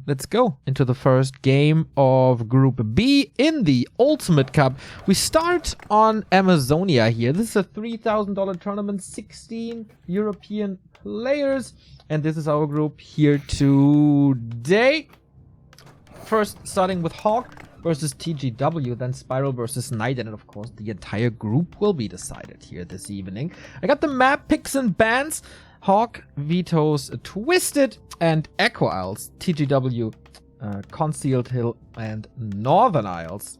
let's go into the first game of Group B in the Ultimate Cup. We start on Amazonia here. This is a $3,000 tournament, 16 European players. And this is our group here today. First, starting with HawK versus TGW, then Spiral versus Knight, and of course the entire group will be decided here this evening. I got the map picks and bans. HawK vetoes Twisted and Echo Isles, TGW Concealed Hill and Northern Isles.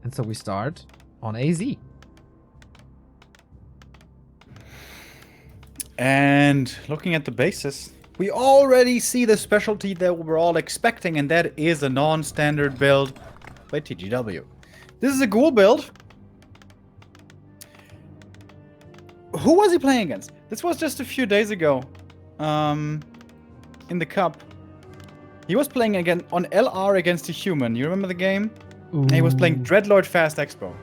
And so we start on AZ. And looking at the basis, we already see the specialty that we're all expecting, and that is a non-standard build by TGW. This is a ghoul build. Who was he playing against? This was just a few days ago in the cup. He was playing again on LR against a human. You remember the game? And he was playing Dreadlord Fast Expo.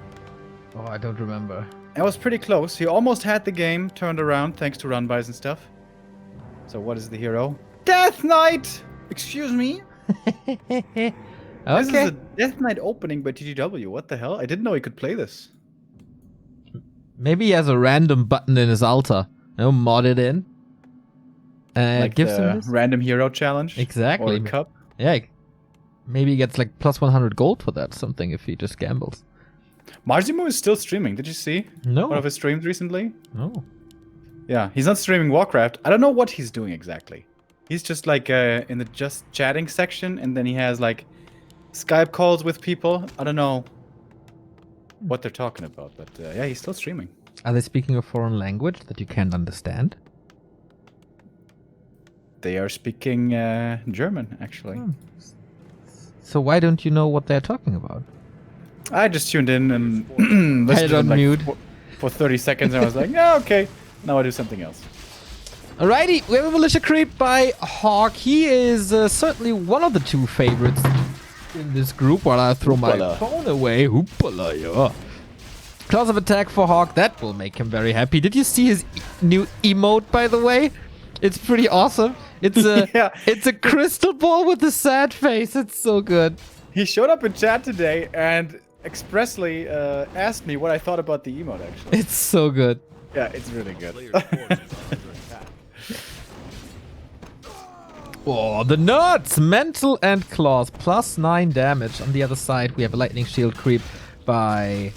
Oh, I don't remember. It was pretty close. He almost had the game turned around thanks to run buys and stuff. So what is the hero? Death Knight! Excuse me? Okay. This is a Death Knight opening by TGW. What the hell? I didn't know he could play this. Maybe he has a random button in his altar. Mod it in. Like gives the him this. random hero challenge. Exactly. Or cup. Yeah. Maybe he gets like plus 100 gold for that, something, if he just gambles. Marzimo is still streaming. Did you see No. one of his streams recently? No. Yeah, he's not streaming Warcraft. I don't know what he's doing exactly. He's just like in the just chatting section, and then he has like Skype calls with people. I don't know what they're talking about, but yeah, he's still streaming. Are they speaking a foreign language that you can't understand? They are speaking German, actually. So why don't you know what they're talking about? I just tuned in and listened to them on mute. for 30 seconds, and I was like, yeah, okay. Now I do something else. Alrighty, we have a Militia Creep by HawK. He is certainly one of the two favorites in this group while I throw my phone away. Hoopala, yeah. Clause of attack for HawK. That will make him very happy. Did you see his new emote, by the way? It's pretty awesome. It's a it's a crystal ball with a sad face. It's so good. He showed up in chat today and expressly asked me what I thought about the emote, actually. It's so good. Yeah, it's really good. Oh, the nuts! Mental and claws, plus 9 damage. On the other side, we have a lightning shield creep by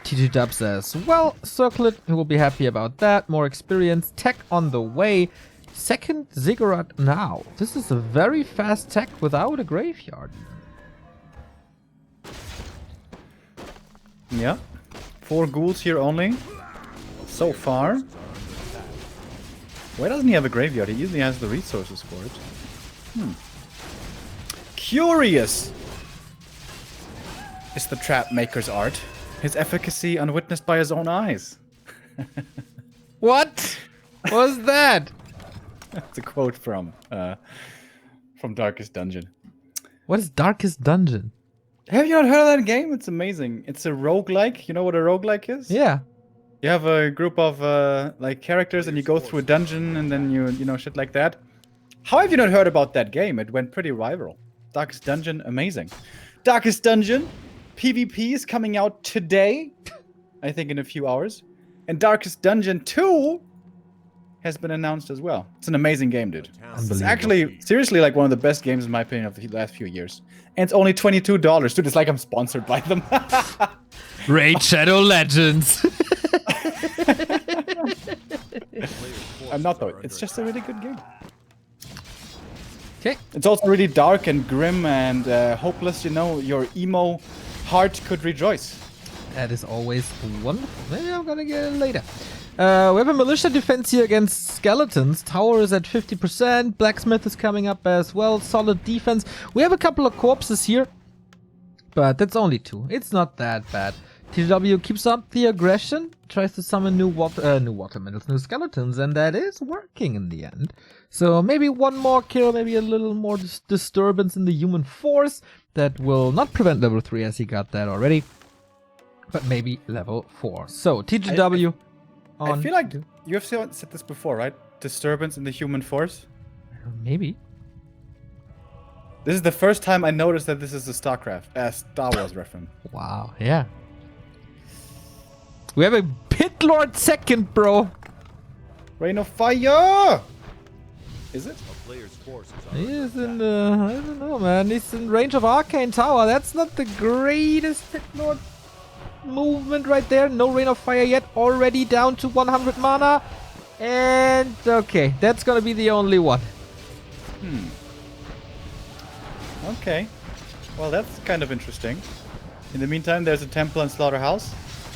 TGW as well. Circlet, who will be happy about that. More experience. Tech on the way. Second Ziggurat now. This is a very fast tech without a graveyard. Yeah. 4 ghouls here only. So far. Why doesn't he have a graveyard? He usually has the resources for it. Curious is the trap maker's art. His efficacy unwitnessed by his own eyes. What was that? That's a quote from Darkest Dungeon. What is Darkest Dungeon? Have you not heard of that game? It's amazing. It's a roguelike. You know what a roguelike is? Yeah. You have a group of like characters, and you go through a dungeon, and then you know shit like that. How have you not heard about that game? It went pretty viral. Darkest Dungeon, amazing. Darkest Dungeon PvP is coming out today, I think in a few hours, and Darkest Dungeon 2 has been announced as well. It's an amazing game, dude. It's actually seriously like one of the best games in my opinion of the last few years, and it's only $22, dude. It's like I'm sponsored by them. Raid Shadow Legends. I'm not though. It's just a really good game. Okay. It's also really dark and grim and hopeless. You know, your emo heart could rejoice. That is always wonderful. Maybe I'm gonna get it later. We have a militia defense here against skeletons. Tower is at 50%. Blacksmith is coming up as well. Solid defense. We have a couple of corpses here, but that's only 2. It's not that bad. TGW keeps up the aggression, tries to summon new watermelons, new skeletons, and that is working in the end. So maybe one more kill, maybe a little more disturbance in the human force that will not prevent level 3 as he got that already, but maybe level 4. So TGW I feel like you have said this before, right? Disturbance in the human force? Maybe. This is the first time I noticed that this is a Star Wars reference. Wow, yeah. We have a Pit Lord second, bro. Rain of Fire! Is it? He's in the... I don't know, man. He's in range of Arcane Tower. That's not the greatest Pit Lord movement right there. No Rain of Fire yet. Already down to 100 mana. And... okay, that's gonna be the only one. Okay. Well, that's kind of interesting. In the meantime, there's a temple and slaughterhouse.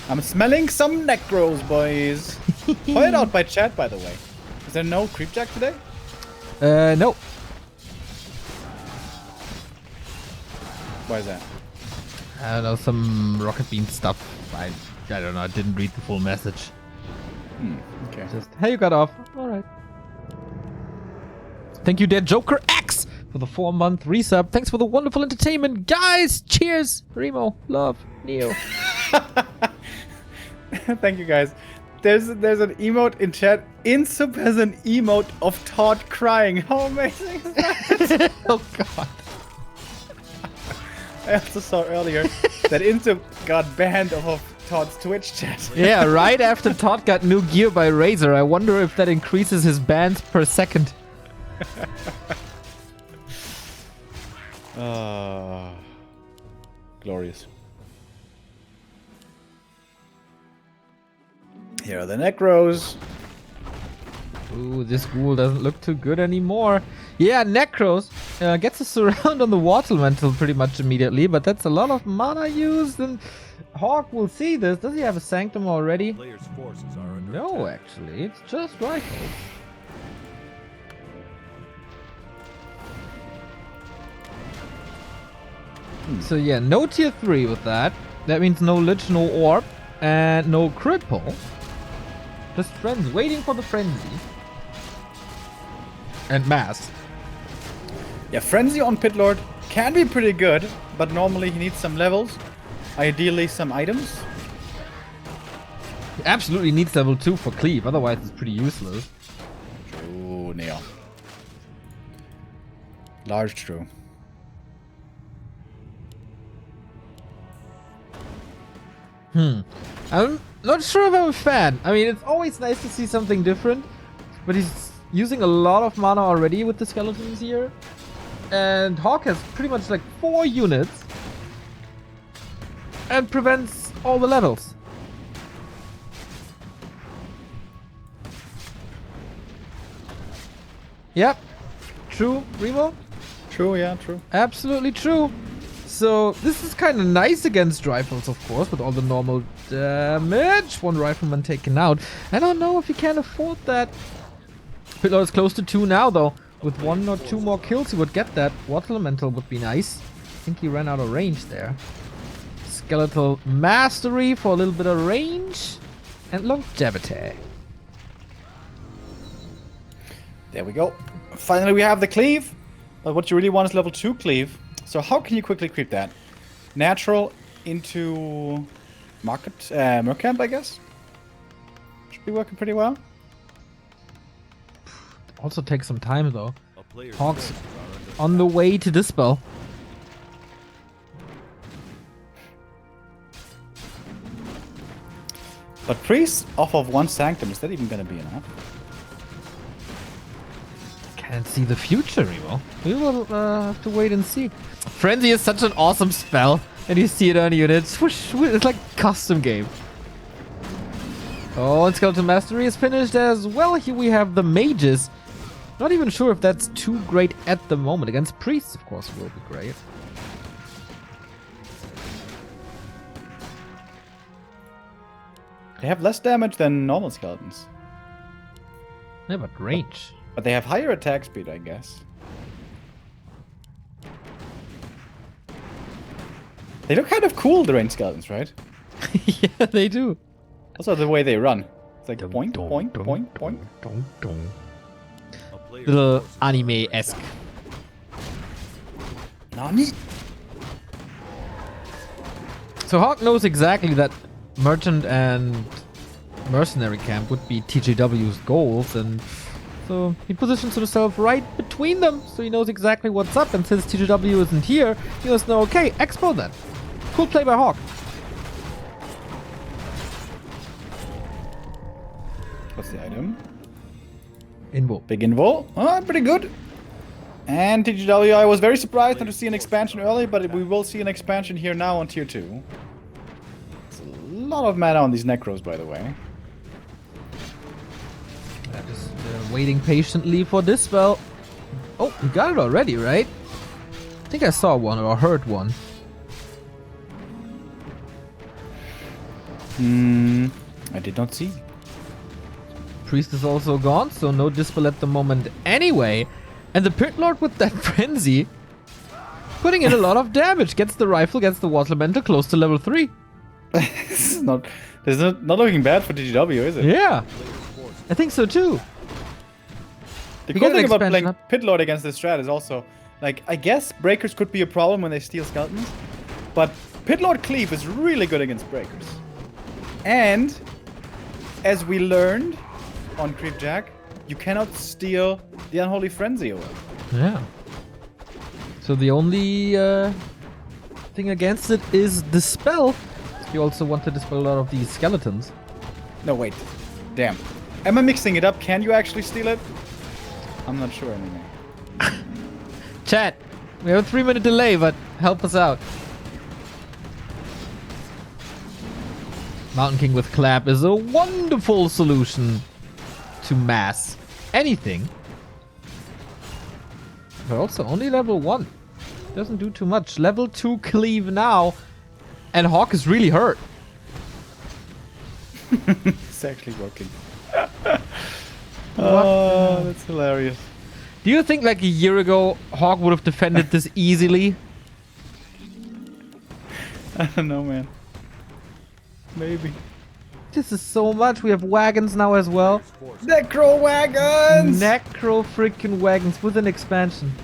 I'm smelling some necros, boys. Pointed out by chat, by the way. Is there no creepjack today? No. Why is that? I don't know, some Rocket Bean stuff. I don't know, I didn't read the full message. Okay. Just, hey, you got off. Alright. Thank you, Dead Joker X, for the 4-month resub. Thanks for the wonderful entertainment, guys. Cheers. Remo, love, Neo. Thank you, guys. There's an emote in chat. Insub has an emote of Todd crying. How amazing is that? Oh, God. I also saw earlier that Insub got banned off of Todd's Twitch chat. Yeah, right after Todd got new gear by Razer. I wonder if that increases his bans per second. Glorious. Here are the Necros. Ooh, this ghoul doesn't look too good anymore. Yeah, Necros gets a surround on the Water Mantle pretty much immediately, but that's a lot of mana used, and HawK will see this. Does he have a Sanctum already? No, actually. It's just rifles. So yeah, no tier 3 with that. That means no Lich, no Orb, and no Cripple. Just Frenzy, waiting for the Frenzy. And Mass. Yeah, Frenzy on Pit Lord can be pretty good, but normally he needs some levels. Ideally some items. He absolutely needs level 2 for Cleave, otherwise it's pretty useless. True, Neo. Large true. I'm not sure if I'm a fan. I mean, it's always nice to see something different, but he's using a lot of mana already with the skeletons here. And HawK has pretty much like 4 units and prevents all the levels. Yep. True, Remo? True, yeah, true. Absolutely true. So this is kind of nice against rifles, of course, with all the normal damage. 1 rifleman taken out. I don't know if he can afford that. Pit Lord is close to 2 now, though. With 1 or 2 more kills, he would get that. Water Elemental would be nice. I think he ran out of range there. Skeletal Mastery for a little bit of range. And longevity. There we go. Finally, we have the Cleave. But what you really want is level 2 Cleave. So how can you quickly creep that? Natural into Mercamp, I guess? Should be working pretty well. Also takes some time, though. HawK's on the way to Dispel. But Priest off of 1 Sanctum, is that even going to be enough? Can't see the future, Remo. We will have to wait and see. Frenzy is such an awesome spell, and you see it on units. Whoosh, whoosh, it's like a custom game. Oh, and Skeleton Mastery is finished as well. Here we have the Mages. Not even sure if that's too great at the moment. Against Priests, of course, will be great. They have less damage than normal skeletons. Yeah, but range. But they have higher attack speed, I guess. They look kind of cool, the ranged skeletons, right? Yeah, they do. Also the way they run. It's like point, point, point, point. Little anime-esque. Nani? So HawK knows exactly that Merchant and Mercenary Camp would be TGW's goals, and So he positions himself right between them, so he knows exactly what's up. And since TGW isn't here, he must know, okay, expo then. Cool play by HawK. What's the item? Invo. Big Invo. Oh, pretty good. And TGW, I was very surprised not to see an expansion early, but we will see an expansion here now on tier 2. It's a lot of mana on these Necros, by the way. Just waiting patiently for this spell. Oh, you got it already, right? I think I saw one or heard one. I did not see. Priest is also gone, so no Dispel at the moment anyway. And the Pit Lord with that Frenzy, putting in a lot of damage. Gets the rifle, gets the Water Elemental close to level 3. This is not looking bad for TGW, is it? Yeah, I think so too. The You cool get an thing about expansion playing up. Pit Lord against this strat is also, like, I guess Breakers could be a problem when they steal Skeletons, but Pit Lord Cleave is really good against Breakers. And, as we learned on Creep Jack, you cannot steal the Unholy Frenzy away. Yeah. So the only thing against it is Dispel. You also want to dispel a lot of these skeletons. No, wait. Damn. Am I mixing it up? Can you actually steal it? I'm not sure anymore. Chat, we have a 3-minute delay, but help us out. Mountain King with Clap is a wonderful solution to mass anything. But also only level 1. Doesn't do too much. Level 2 Cleave now. And HawK is really hurt. It's actually working. Oh, that's hilarious. Do you think like a year ago HawK would have defended this easily? I don't know, man. Maybe. This is so much. We have wagons now as well. Necro wagons! Necro freaking wagons with an expansion.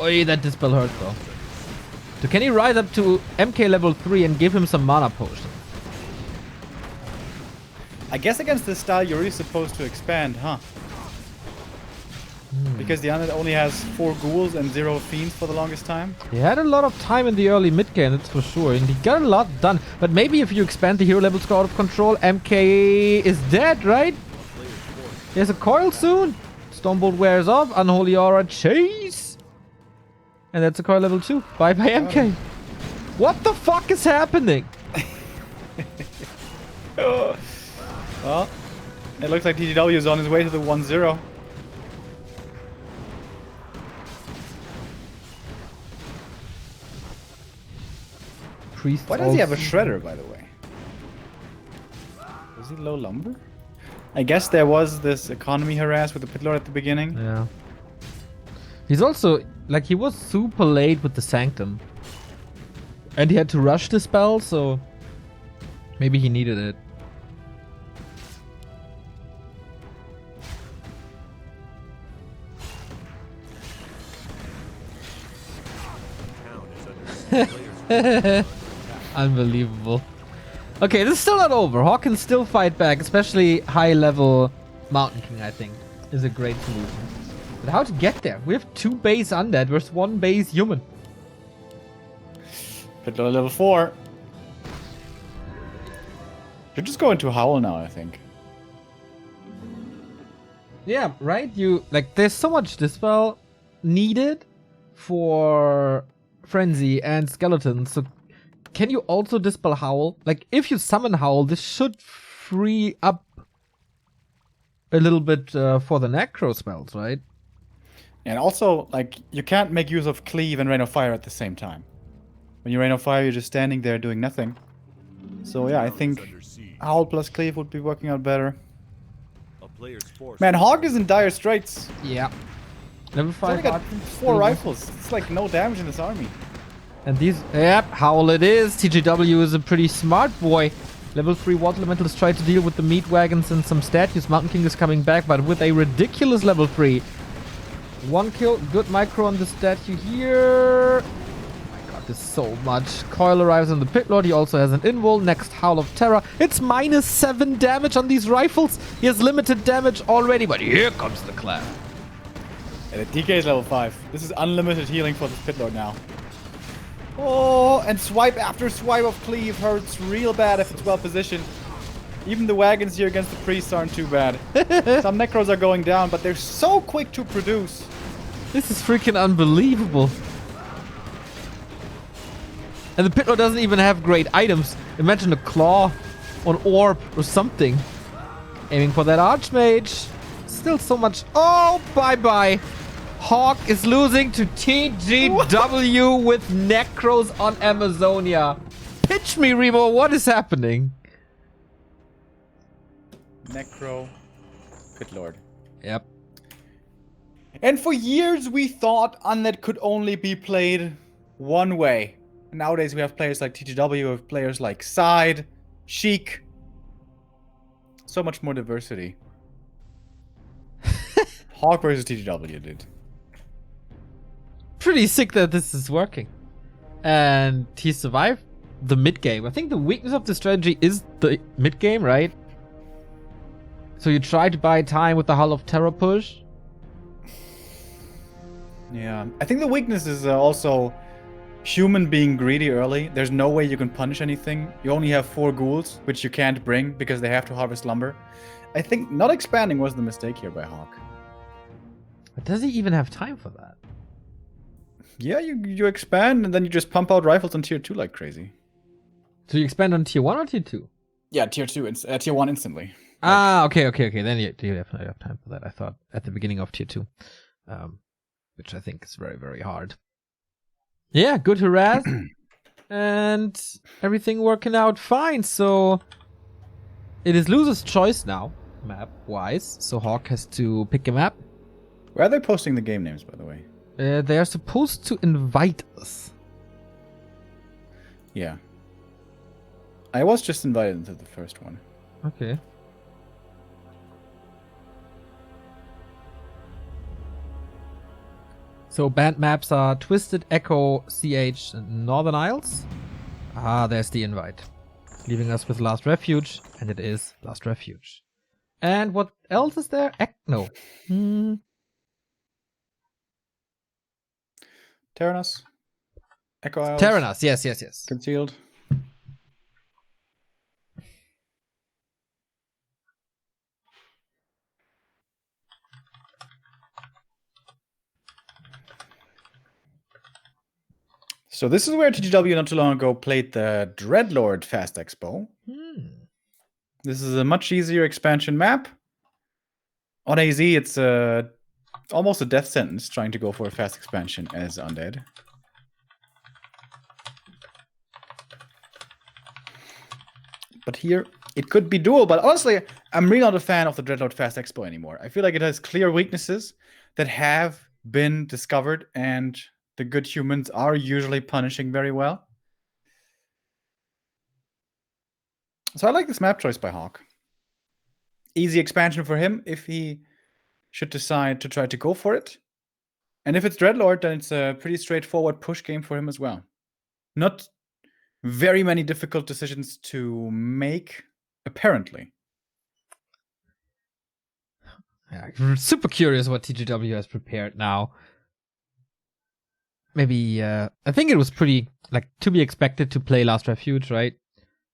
Oi, that Dispel hurt though. So can he rise up to MK level 3 and give him some mana potion? I guess against this style you're really supposed to expand, huh? Because the Undead only has 4 ghouls and 0 fiends for the longest time. He had a lot of time in the early mid game, that's for sure, and he got a lot done. But maybe if you expand the hero levels go out of control, MK is dead, right? He has a coil soon. Stormbolt wears off, Unholy Aura chase. And that's a coil level 2. Bye bye MK. What the fuck is happening? Well, it looks like TGW is on his way to the 1-0. Priest Why does he have a shredder, by the way? Was he low lumber? I guess there was this economy harass with the Pit Lord at the beginning. Yeah. He's also, like, he was super late with the Sanctum. And he had to rush the spell, so maybe he needed it. Unbelievable. Okay, this is still not over. HawK can still fight back, especially high level Mountain King, I think, is a great solution. But how to get there? We have 2 base undead versus 1 base human. Pit Lord level 4. You're just going to Howl now, I think. Yeah, right? You like there's so much dispel needed for Frenzy and Skeleton, so can you also dispel Howl? Like, if you summon Howl, this should free up a little bit for the Necro spells, right? And also, like, you can't make use of Cleave and Rain of Fire at the same time. When you Rain of Fire, you're just standing there doing nothing. So yeah, I think Howl plus Cleave would be working out better. Man, HawK is in dire straits. Yeah. Level He's 5 only got Archon. 4 rifles. It's like no damage in this army. And these, yep, Howl it is. TGW is a pretty smart boy. Level 3 Water Elementals try to deal with the meat wagons and some statues. Mountain King is coming back, but with a ridiculous level 3. 1 kill, good micro on the statue here. Oh my god, is so much. Coil arrives on the pit lord. He also has an invul. Next Howl of Terror. It's -7 damage on these rifles. He has limited damage already, but here comes the clap. Yeah, the DK is level 5. This is unlimited healing for this pit lord now. Oh, and swipe after swipe of cleave hurts real bad if it's well positioned. Even the wagons here against the priests aren't too bad. Some necros are going down, but they're so quick to produce. This is freaking unbelievable. And the pit lord doesn't even have great items. Imagine a claw, an orb, or something. Aiming for that archmage. Still so much. Oh, bye-bye. HawK is losing to TGW with necros on Amazonia. Pitch me, Remo. What is happening? Necro pit lord. Yep. And for years we thought Undead could only be played one way. Nowadays we have players like TGW, we have players like Side, Sheik. So much more diversity. HawK versus TGW, dude. Pretty sick that this is working. And he survived the mid game. I think the weakness of the strategy is the mid game, right? So you try to buy time with the Hull of Terror push. Yeah, I think the weakness is also human being greedy early. There's no way you can punish anything. You only have 4 ghouls, which you can't bring because they have to harvest lumber. I think not expanding was the mistake here by HawK. But does he even have time for that? Yeah, you expand and then you just pump out rifles on tier 2 like crazy. So you expand on tier 1 or tier 2? Yeah, tier 2, tier 1 instantly. Ah, okay. Then you definitely have time for that. I thought at the beginning of tier 2. Which I think is very, very hard. Yeah, good harass. And everything working out fine. So it is loser's choice now, map-wise. So HawK has to pick a map. Where are they posting the game names, by the way? They are supposed to invite us. Yeah. I was just invited into the first one. Okay. So banned maps are Twisted, Echo, CH, and Northern Isles. Ah, there's the invite. Leaving us with Last Refuge, and it is Last Refuge. And what else is there? No. Terranos. Echo Isles. Terranos, yes. Concealed. So this is where TGW not too long ago played the Dreadlord Fast Expo. This is a much easier expansion map. On AZ, it's almost a death sentence trying to go for a fast expansion as Undead. But here, it could be doable. But honestly, I'm really not a fan of the Dreadlord Fast Expo anymore. I feel like it has clear weaknesses that have been discovered, and the good humans are usually punishing very well. So I like this map choice by HawK. Easy expansion for him if he should decide to try to go for it. And if it's Dreadlord, then it's a pretty straightforward push game for him as well. Not very many difficult decisions to make, apparently. Yeah, I'm super curious what TGW has prepared now. Maybe, I think it was pretty, to be expected to play Last Refuge, right?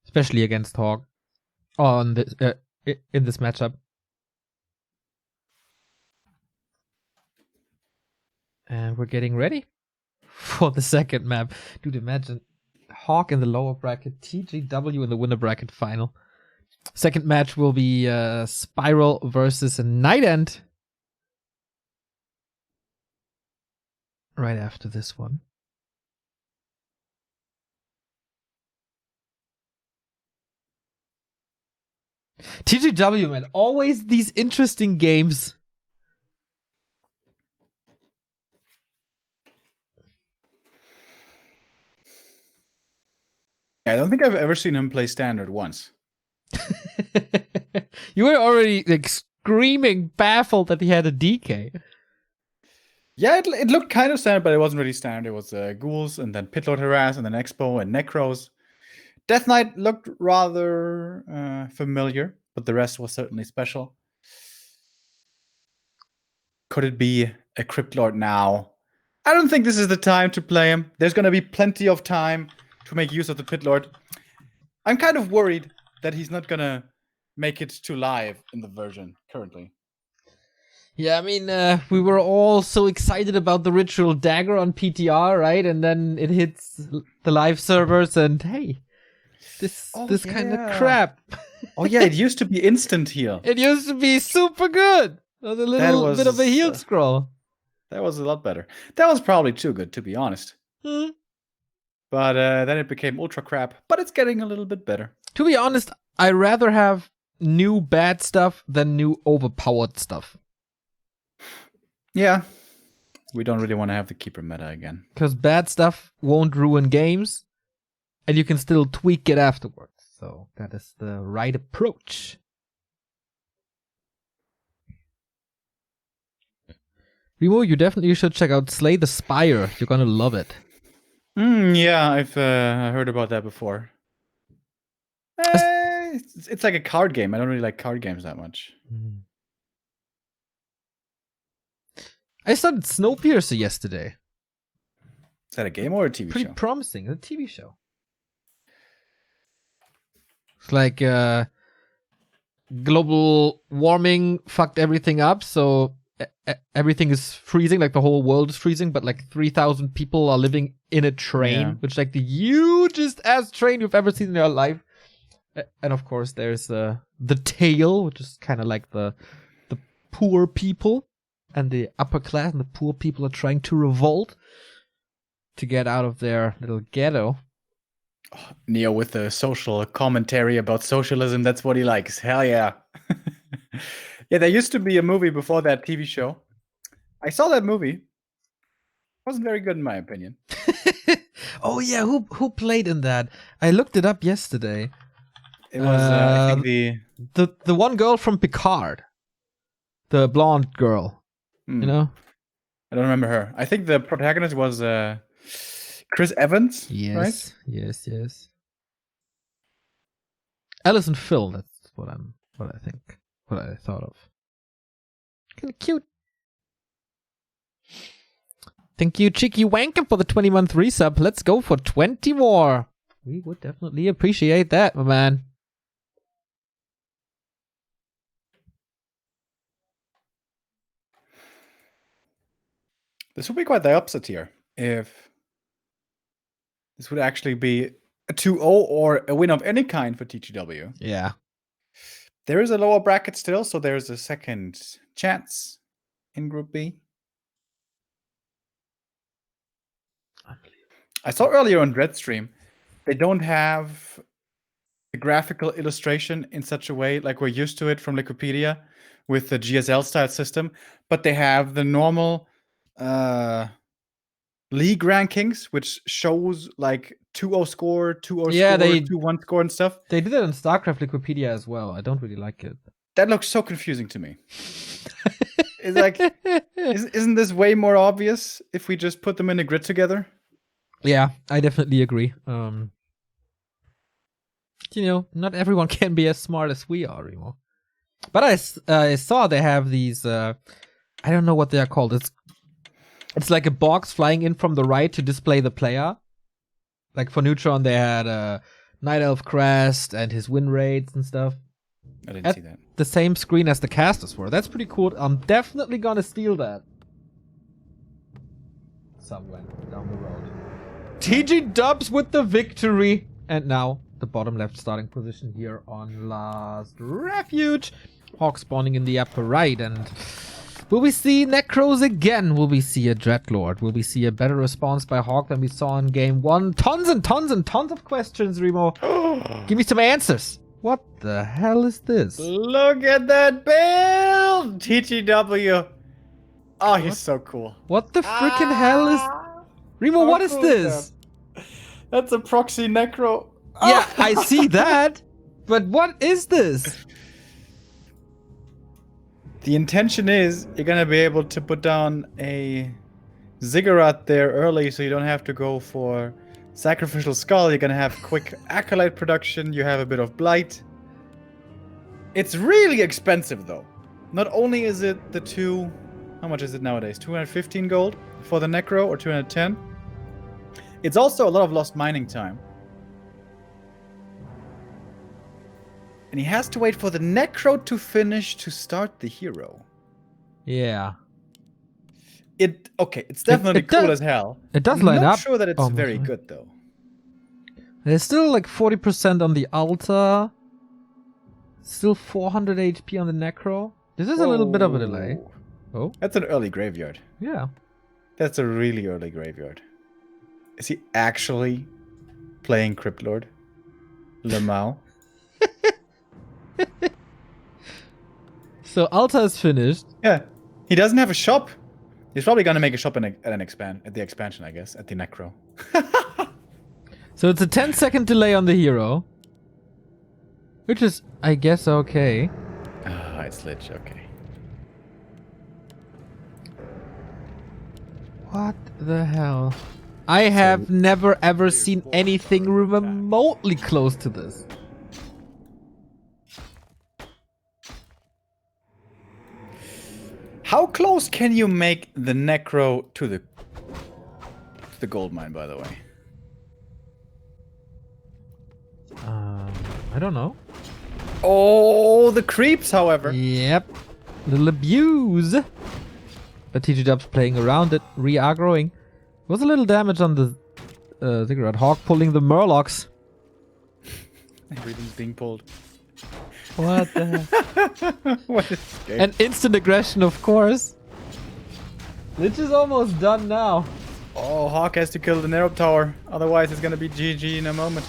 Especially against HawK on this, in this matchup. And we're getting ready for the second map. Dude, imagine HawK in the lower bracket, TGW in the winner bracket final. Second match will be Spiral versus Night End. Right after this one. TGW, man, always these interesting games. I don't think I've ever seen him play standard once. You were already screaming, baffled that he had a DK. Yeah, it looked kind of standard, but it wasn't really standard. It was ghouls, and then Pitlord Harass, and then Expo, and Necros. Death Knight looked rather familiar, but the rest was certainly special. Could it be a Crypt Lord now? I don't think this is the time to play him. There's going to be plenty of time to make use of the Pit Lord. I'm kind of worried that he's not going to make it to live in the version currently. Yeah, I mean, we were all so excited about the Ritual Dagger on PTR, right? And then it hits the live servers, and hey, this kind of crap. Oh yeah, it used to be instant heal. It used to be super good. With a little bit of a heal scroll. That was a lot better. That was probably too good, to be honest. But then it became ultra crap. But it's getting a little bit better. To be honest, I rather have new bad stuff than new overpowered stuff. Yeah. We don't really want to have the Keeper meta again. Because bad stuff won't ruin games. And you can still tweak it afterwards. So that is the right approach. Remo, you definitely should check out Slay the Spire. You're gonna love it. Yeah, I've heard about that before. It's like a card game. I don't really like card games that much. I started Snowpiercer yesterday. Is that a game or a TV show? Pretty promising. It's a TV show. It's like global warming fucked everything up, so everything is freezing, like the whole world is freezing, but like 3,000 people are living in a train, which is like the hugest ass train you've ever seen in your life. And of course there's the tail, which is kind of like the poor people, and the upper class, and the poor people are trying to revolt to get out of their little ghetto. Oh, Neo with the social commentary about socialism, that's what he likes. Hell yeah. Yeah, there used to be a movie before that TV show. I saw that movie. It wasn't very good in my opinion. Oh yeah, who played in that? I looked it up yesterday. It was I think the one girl from Picard. The blonde girl. You know? I don't remember her. I think the protagonist was Chris Evans, yes, right? Yes. Alison Phil, that's what I think. What I thought of. Kinda cute. Thank you, Cheeky Wanker, for the 20-month resub. Let's go for 20 more. We would definitely appreciate that, my man. This would be quite the opposite here. If this would actually be a 2-0 or a win of any kind for TGW. Yeah. There is a lower bracket still, so there's a second chance in Group B. I saw earlier on Dreadstream, they don't have the graphical illustration in such a way like we're used to it from Wikipedia with the GSL style system, but they have the normal league rankings, which shows like 2-0 score, 2-0 score, 2-1 score and stuff. They did it on StarCraft Wikipedia as well. I don't really like it. That looks so confusing to me. It's like, isn't this way more obvious if we just put them in a grid together? Yeah, I definitely agree. You know, not everyone can be as smart as we are, Remo. But I saw they have these, I don't know what they are called. It's like a box flying in from the right to display the player. Like for Neutron, they had Night Elf Crest and his win rates and stuff. I didn't see that. The same screen as the casters were. That's pretty cool. I'm definitely gonna steal that. Somewhere down the road. TG Dubs with the victory. And now the bottom left starting position here on Last Refuge. HawK spawning in the upper right. And will we see Necros again? Will we see a Dreadlord? Will we see a better response by HawK than we saw in game 1? Tons and tons and tons of questions, Remo. Give me some answers. What the hell is this? Look at that build! TGW. Oh, he's so cool. What the freaking hell is... Remo, what is this? That's a proxy Necro. Yeah, I see that. But what is this? The intention is you're gonna be able to put down a Ziggurat there early, so you don't have to go for Sacrificial Skull. You're gonna have quick Acolyte production. You have a bit of Blight. It's really expensive, though. Not only is it the two... How much is it nowadays? 215 gold for the Necro, or 210? It's also a lot of lost mining time. And he has to wait for the Necro to finish to start the hero. Yeah. Okay, it's definitely cool as hell. It does line up. I'm not sure that it's very good, though. There's still like 40% on the Altar. Still 400 HP on the Necro. This is a little bit of a delay. Oh. That's an early graveyard. Yeah. That's a really early graveyard. Is he actually playing Cryptlord? Lemao? So Altar is finished. Yeah. He doesn't have a shop. He's probably gonna make a shop at the expansion, I guess, at the Necro. So it's a 10-second delay on the hero. Which is, I guess, okay. Ah, it's lich, okay. What the hell? I have never ever seen anything remotely close to this. How close can you make the Necro to the gold mine, by the way? I don't know. Oh, the creeps, however. Yep. Little abuse. But TGW's playing around it, re-aggroing. Was a little damage on the Ziggurat. HawK pulling the Murlocs. Everything's being pulled. What the hell? What is this game? And instant aggression, of course. Lich is almost done now. Oh, HawK has to kill the Nerub Tower. Otherwise, it's gonna be GG in a moment.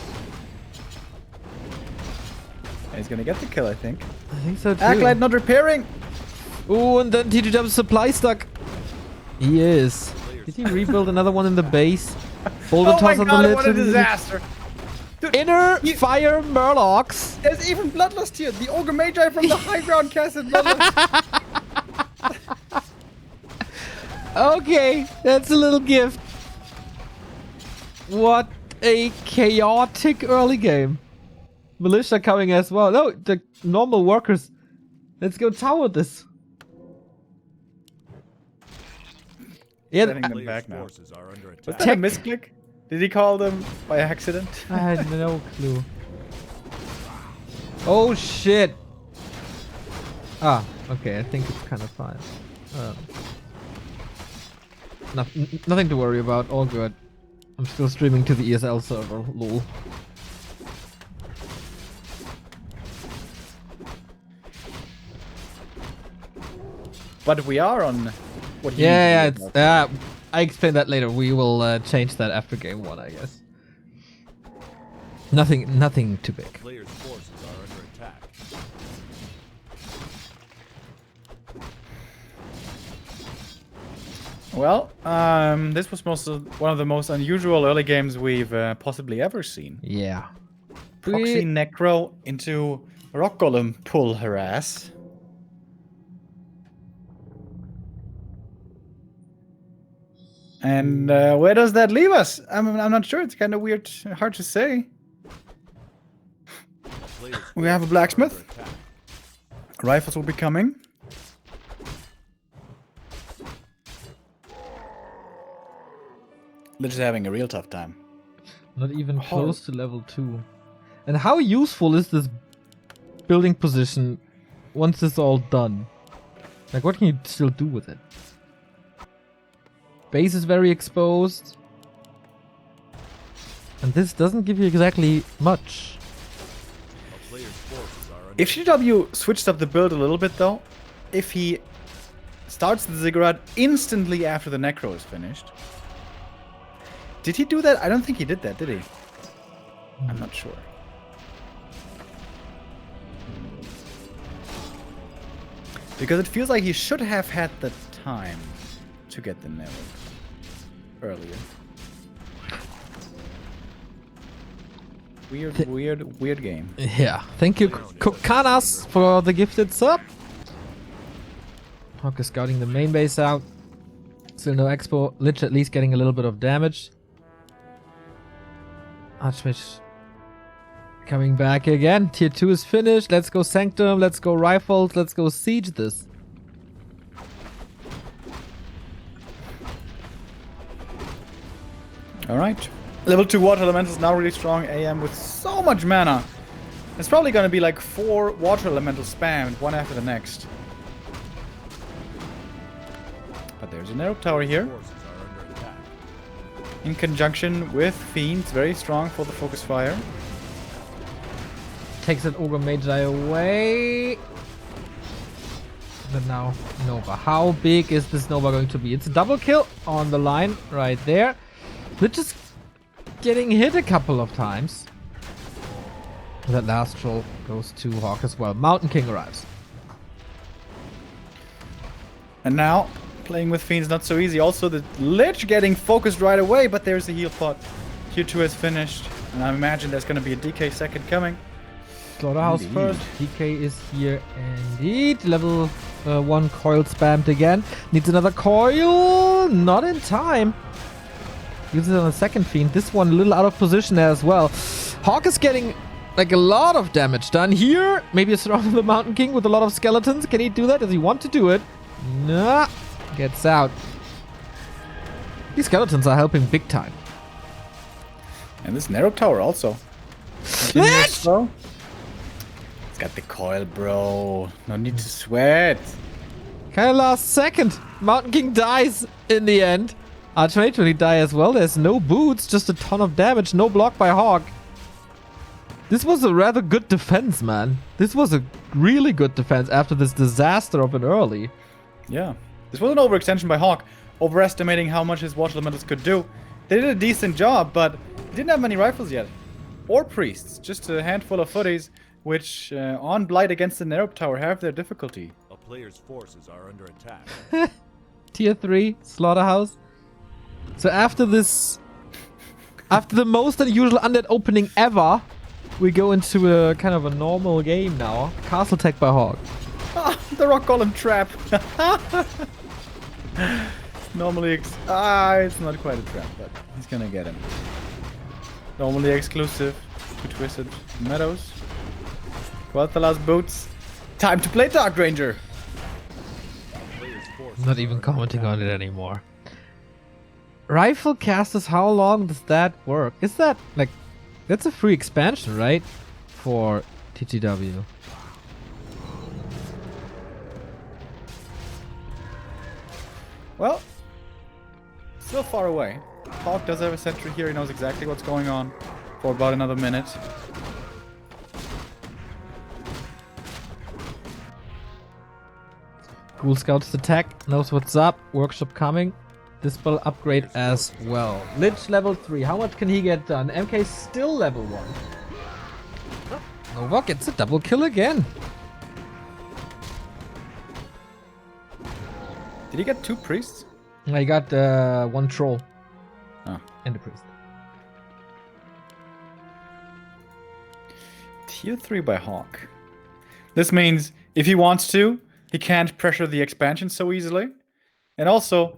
And he's gonna get the kill, I think. I think so too. Acolyte not repairing! Ooh, and then TGW's supply stuck. He is. Did he rebuild another one in the base? Boulder Oh my toss on the god, Lich. what a disaster! Dude, Inner fire Murlocs. there's even Bloodlust here! The Ogre Magi from the high ground casted Bloodlust! Okay, that's a little gift. What a chaotic early game. Militia coming as well. No, the normal workers. Let's go tower this. Yeah, Sending them back now. Forces are under attack. Was that a misclick? Did he call them by accident? I had no clue. Oh shit. Ah, okay, I think it's kind of fine. Nothing to worry about, all good. I'm still streaming to the ESL server, lol. But we are on what you Yeah, need to it's do about. I explain that later. We will change that after game 1, I guess. Nothing too big. Players' forces are under attack. Well, this was one of the most unusual early games we've possibly ever seen. Yeah. Proxy Necro into Rock Golem pull harass. And where does that leave us? I'm not sure. It's kind of weird, hard to say. We have a blacksmith. Rifles will be coming. Lich is having a real tough time. Not even close to level 2. And how useful is this building position once it's all done? Like, what can you still do with it? Base is very exposed. And this doesn't give you exactly much. If TGW switched up the build a little bit though, if he starts the Ziggurat instantly after the Necro is finished. Did he do that? I don't think he did that, did he? I'm not sure. Because it feels like he should have had the time to get the Nerub earlier. Weird game. Yeah. Thank you, Kokanas, for the gifted sub. HawK is scouting the main base out. Still no expo. Lich at least getting a little bit of damage. Archmage coming back again. Tier 2 is finished. Let's go Sanctum. Let's go Rifles. Let's go Siege this. Alright. Level 2 Water Elemental is now really strong. AM with so much mana. It's probably going to be like 4 Water Elementals spammed, one after the next. But there's an arrow tower here. Forces are under attack. In conjunction with Fiends, very strong for the focus fire. Takes an Ogre Magi away. But now Nova. How big is this Nova going to be? It's a double kill on the line right there. Lich is getting hit a couple of times. That last troll goes to HawK as well. Mountain King arrives. And now, playing with Fiends not so easy. Also, the Lich getting focused right away, but there's a heal pot. Q2 has finished, and I imagine there's going to be a DK second coming. Slaughterhouse Indeed. first. DK is here indeed. Level 1 coil spammed again. Needs another coil. Not in time. Uses it on a second Fiend. This one a little out of position as well. HawK is getting like a lot of damage done here. Maybe a surround the Mountain King with a lot of skeletons. Can he do that? Does he want to do it? Nah. Gets out. These skeletons are helping big time. And this narrow tower also. Lich! Bro. It's got the coil, bro. No need to sweat. Kinda last second. Mountain King dies in the end. Archmage will he die as well. There's no boots, just a ton of damage. No block by HawK. This was a rather good defense, man. This was a really good defense after this disaster of an early. Yeah. This was an overextension by HawK, overestimating how much his Water Elementals could do. They did a decent job, but they didn't have many rifles yet. Or priests. Just a handful of footies, which on Blight against the Narrow Tower have their difficulty. A player's forces are under attack. Tier 3, Slaughterhouse. So after this... after the most unusual undead opening ever, we go into a kind of a normal game now. Castle Tech by HawK. Ah, the Rock Golem trap. Normally, it's not quite a trap, but he's gonna get him. Normally exclusive to Twisted Meadows. Quel'Thala's boots. Time to play Dark Ranger. Player's forces Not even commenting on it anymore. Rifle casters, how long does that work? Is that like... that's a free expansion, right? For TGW. Well, still far away. HawK does have a sentry here. He knows exactly what's going on for about another minute. Ghoul Scouts attack, knows what's up. Workshop coming. Dispel upgrade as well. Lich level 3. How much can he get done? MK still level 1. Nova gets a double kill again. Did he get 2 priests? I got 1 troll. Oh. And a priest. Tier 3 by HawK. This means if he wants to, he can't pressure the expansion so easily. And also,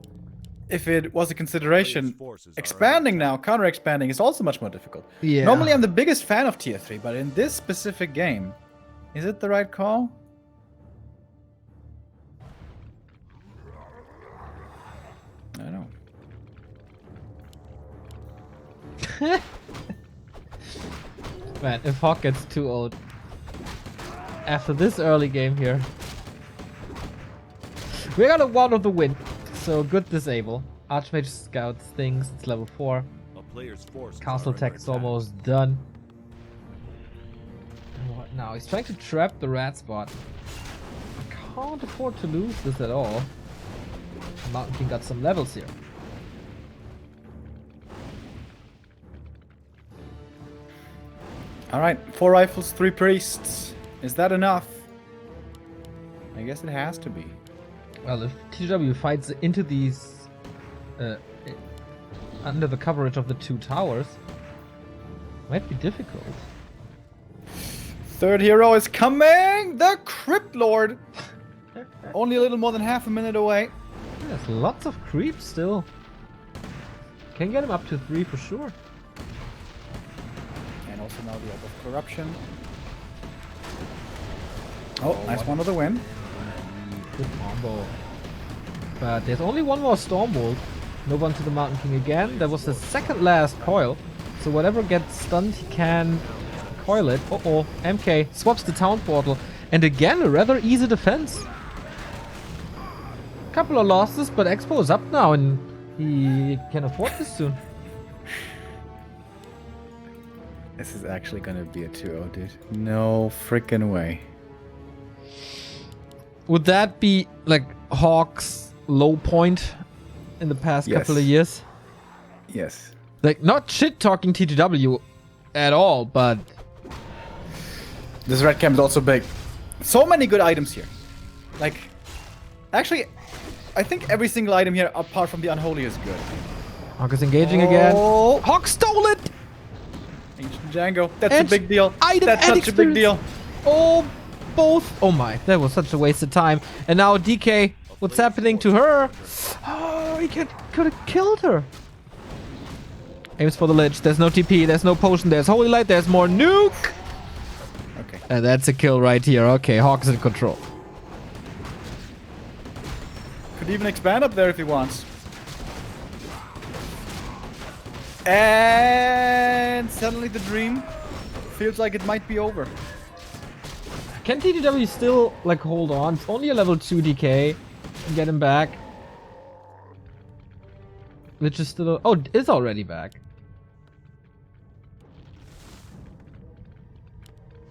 if it was a consideration, expanding now, counter-expanding is also much more difficult. Yeah. Normally I'm the biggest fan of Tier 3, but in this specific game, is it the right call? I don't know. Man, if HawK gets too old after this early game here, we got a one of the win. So good disable. Archmage scouts things. It's level 4. A player's forces Castle are tech under is attack. almost done. And what now? He's trying to trap the rat spot. I can't afford to lose this at all. Mountain King got some levels here. Alright, 4 rifles, 3 priests. Is that enough? I guess it has to be. Well, if TGW fights into these... under the coverage of the 2 towers, might be difficult. Third hero is coming! The Crypt Lord! Only a little more than half a minute away. There's lots of creeps still. Can get him up to 3 for sure. And also now the Orb of Corruption. Oh, nice one of the win. Good combo. But there's only one more Stormbolt. No one to the Mountain King again. That was the second last coil. So whatever gets stunned, he can coil it. Uh-oh. MK swaps the town portal. And again, a rather easy defense. Couple of losses, but Expo is up now and he can afford this soon. This is actually gonna be a 2-0, dude. No freaking way. Would that be like HawK's low point in the past couple of years? Yes. Like, not shit-talking TGW at all, but... This red camp is also big. So many good items here. Like, actually, I think every single item here, apart from the Unholy, is good. HawK is engaging again. HawK stole it! Ancient Django. That's And a big deal. item That's and such a big experience. deal. Oh, both. Oh my, that was such a waste of time. And now DK, what's happening to her? Oh, he could have killed her. Aims for the Lich. There's no TP, there's no potion, there's Holy Light, there's more nuke. Okay. And that's a kill right here. Okay, HawK is in control. Could even expand up there if he wants. And suddenly the dream feels like it might be over. Can TGW still, like, hold on? It's only a level 2 DK. And get him back. Which is still... Oh, it's already back.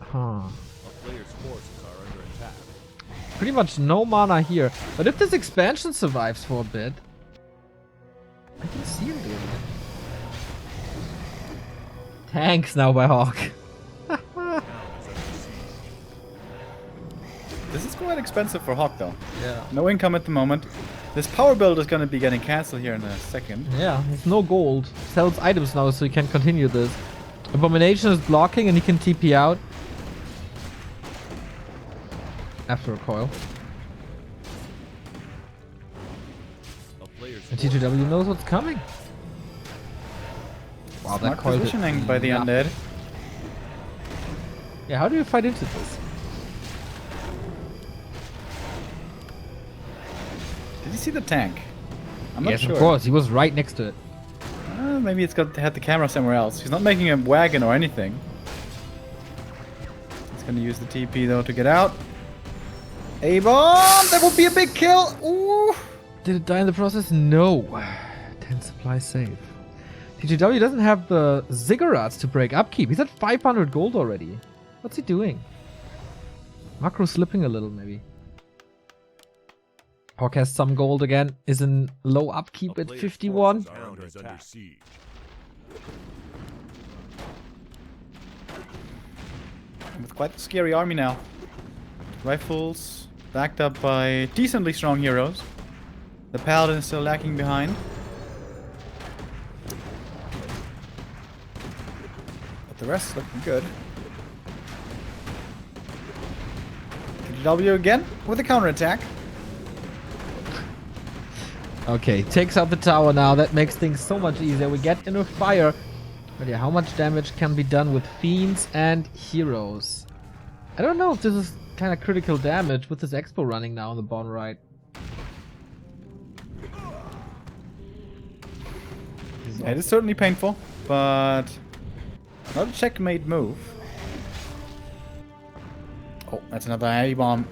Huh. A player's forces are under attack. Pretty much no mana here. But if this expansion survives for a bit... I can see him doing it. Tanks now by HawK. This is quite expensive for HawK though. Yeah. No income at the moment. This power build is going to be getting cancelled here in a second. Yeah, there's no gold. Sells items now so he can continue this. Abomination is blocking and he can TP out. After a coil. A player's And forces TGW knows what's coming. Wow, that Smart coil did positioning by the not- undead. Yeah, how do you fight into this? Did you see the tank? I'm not Yes, sure. of course. He was right next to it. Maybe it's got had the camera somewhere else. He's not making a wagon or anything. He's gonna use the TP though to get out. A-bomb! That would be a big kill! Ooh! Did it die in the process? No. 10 supply save. TGW doesn't have the ziggurats to break upkeep. He's at 500 gold already. What's he doing? Macro slipping a little, maybe. HawK has some gold again. Is in low upkeep A at player's 51. forces are under attack. Siege. With quite a scary army now. Rifles backed up by decently strong heroes. The paladin is still lacking behind. But the rest is looking good. TGW again with a counterattack. Okay, takes out the tower now. That makes things so much easier. We get into fire. But yeah, how much damage can be done with fiends and heroes? I don't know if this is kind of critical damage with this expo running now on the bottom right. It is certainly painful, but not a checkmate move. Oh, that's another heavy bomb.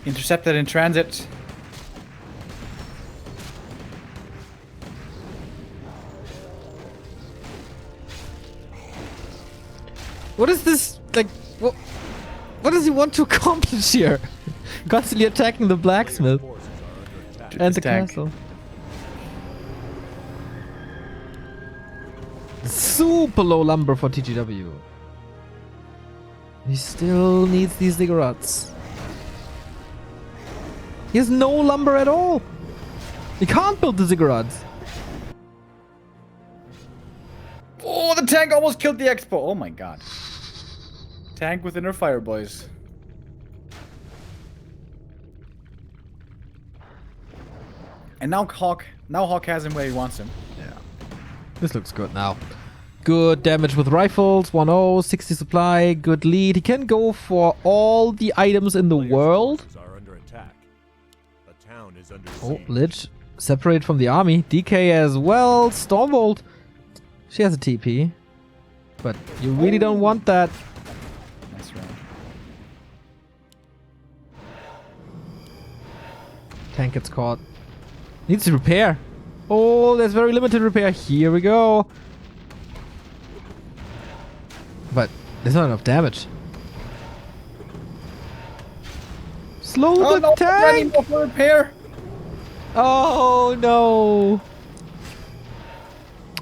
Intercepted in transit. What is this? Like, what does he want to accomplish here? Constantly attacking the blacksmith Forces are under attack. and the tank. castle. Super low lumber for TGW. He still needs these ziggurats. He has no lumber at all. He can't build the ziggurats. Oh, the tank almost killed the expo. Oh my god. Tank with inner fire, boys. And now HawK has him where he wants him. Yeah. This looks good now. Good damage with rifles, 1-0, 60 supply, good lead. He can go for all the items in the Players' world. forces are under attack. A town is under Oh, siege. Lich, separate from the army. DK as well. Stormbolt. She has a TP. But you really don't want that. Nice round. Tank gets caught. Needs to repair. Oh, there's very limited repair. Here we go. But there's not enough damage. Slow Oh the no! tank! Running for repair. Oh no!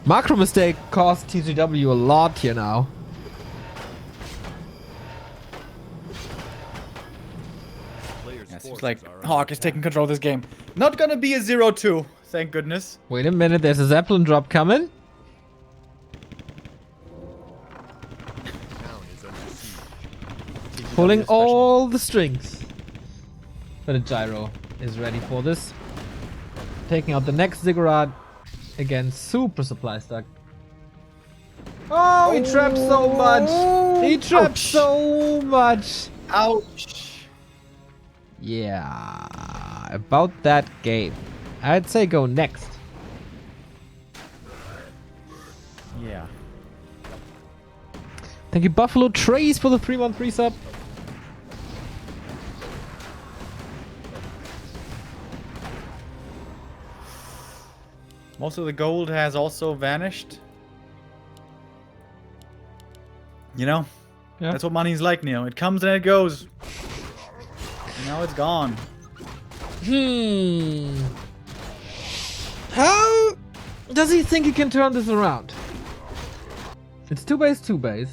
Macro mistake cost TGW a lot here now. Players' Yeah, seems forces like are under HawK is attack. taking control of this game. Not gonna be a 0-2, thank goodness. Wait a minute, there's a Zeppelin drop coming. Town is under siege. Pulling TGW special. all the strings. But a gyro is ready for this. Taking out the next Ziggurat. Again, super supply stuck. Oh, he trapped so much. He trapped Ouch. so much. Ouch. Yeah, about that game. I'd say go next. Yeah. Thank you, Buffalo Trace, for the 313 sub. Most of the gold has also vanished. You know? Yeah. That's what money's like, Neo. It comes and it goes. And now it's gone. How does he think he can turn this around? It's 2 base, 2 base.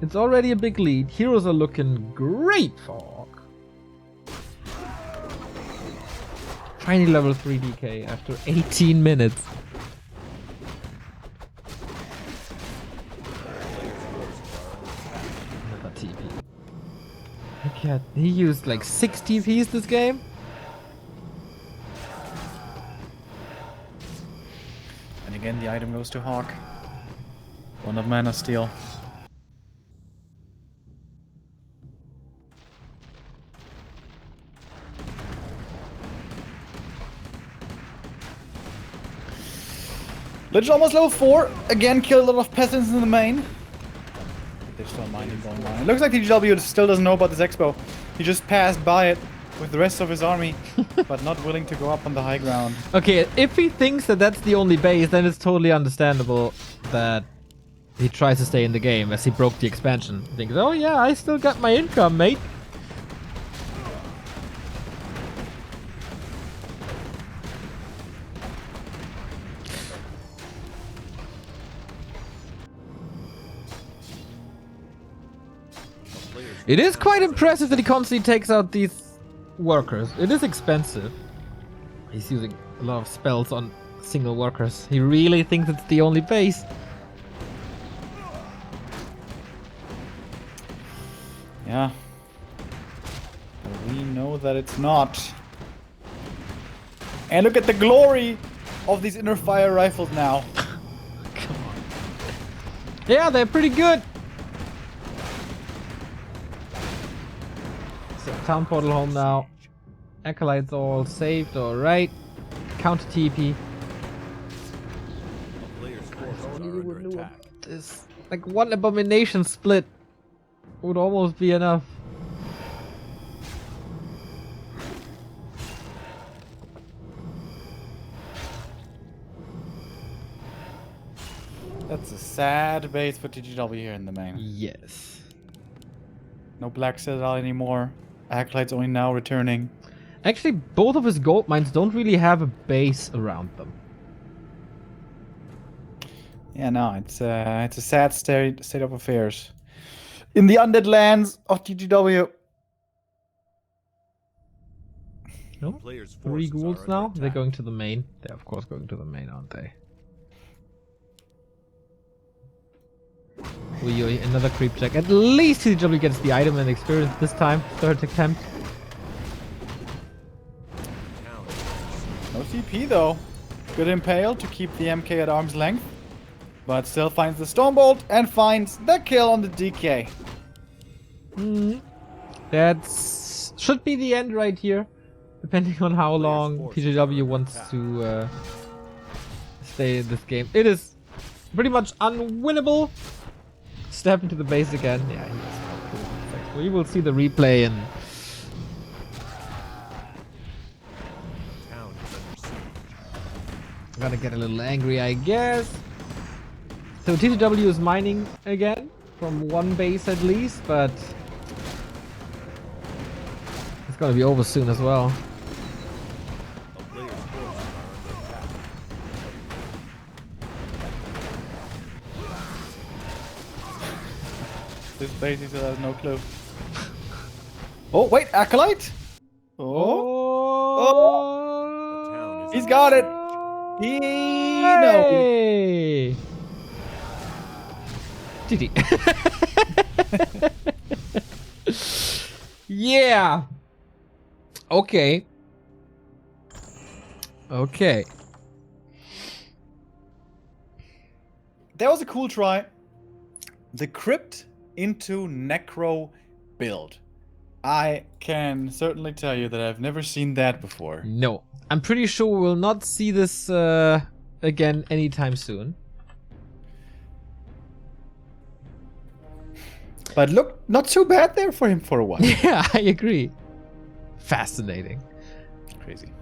It's already a big lead. Heroes are looking great for HawK. Tiny level 3 DK after 18 minutes. Another TP. Look at, he used like 6 TPs this game. And again, the item goes to HawK. One of Mana Steel. Lich almost level 4. Again, kill a lot of peasants in the main. They're still mining going on. It looks like TGW still doesn't know about this expo. He just passed by it with the rest of his army, but not willing to go up on the high ground. Okay, if he thinks that that's the only base, then it's totally understandable that he tries to stay in the game as he broke the expansion. He thinks, oh yeah, I still got my income, mate. It is quite impressive that he constantly takes out these workers. It is expensive. He's using a lot of spells on single workers. He really thinks it's the only base. Yeah. But we know that it's not. And look at the glory of these inner fire rifles now. Come on. Yeah, they're pretty good. So, town portal home now. Acolytes all saved, alright. Counter TP. A player's forces are under attack. This, like, one abomination split would almost be enough. That's a sad base for TGW here in the main. Yes. No Black Citadel anymore. Acolytes only now returning. Actually, both of his gold mines don't really have a base around them. Yeah, no, it's a sad state of affairs. In the undead lands of TGW. No? Players' 3 forces ghouls are now? under They're attack. going to the main. They're of course going to the main, aren't they? Ui, another creep check. At least TGW gets the item and experience this time. Third attempt. Town is under siege. No TP though. Good impale to keep the MK at arm's length. But still finds the Stormbolt and finds the kill on the DK. That's should be the end right here, depending on how long TGW wants to stay in this game. It is pretty much unwinnable. Step into the base again. Yeah, he was not cool. We will see the replay and Town is under siege. I'm gonna get a little angry, I guess. So TGW is mining again from one base at least, but it's gonna be over soon as well. A player's forces are under attack. This base still has no clue. Oh, wait, Acolyte? Oh! The town is He's under got it. siege. He knows. Hey! GG. Yeah. Okay. Okay. That was a cool try. The crypt into necro build. I can certainly tell you that I've never seen that before. No. I'm pretty sure we will not see this again anytime soon. But look, not too bad there for him for a while. Yeah, I agree. Fascinating. Crazy.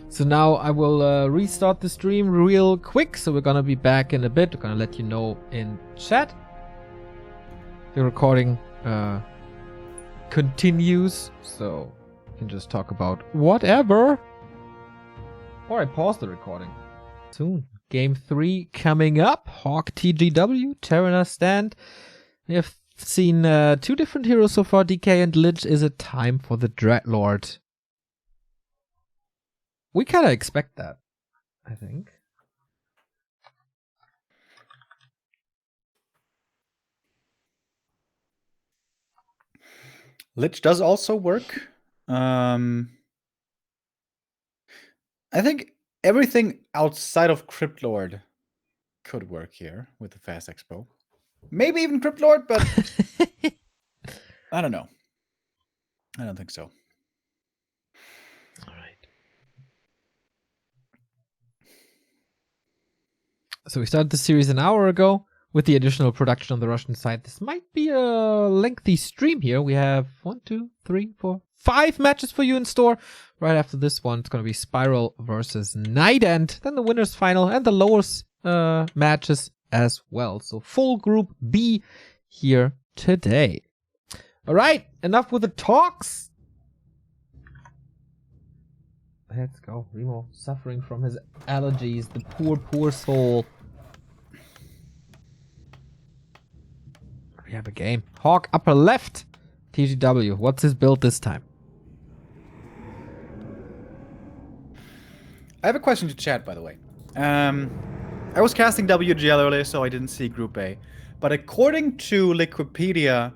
So now I will restart the stream real quick. So we're gonna be back in a bit. We're gonna let you know in chat. The recording continues, so you can just talk about whatever. Or I pause the recording. Soon. Game 3 coming up. HawK TGW, Terraner stand. We have seen 2 different heroes so far, DK and Lich. Is it time for the Dreadlord? We kind of expect that, I think. Lich does also work. I think everything outside of Cryptlord could work here with the Fast Expo. Maybe even Cryptlord, but I don't know. I don't think so. All right. So we started the series an hour ago with the additional production on the Russian side. This might be a lengthy stream here. We have 1, 2, 3, 4, 5 matches for you in store. Right after this one, it's going to be Spiral versus Night End. Then the winners final and the lowest matches as well. So full group B here today. All right, enough with the talks. Let's go. Remo suffering from his allergies. The poor, poor soul. We have a game. HawK upper left. TGW. What's his build this time? I have a question to chat, by the way. I was casting WGL earlier, so I didn't see Group A. But according to Liquipedia,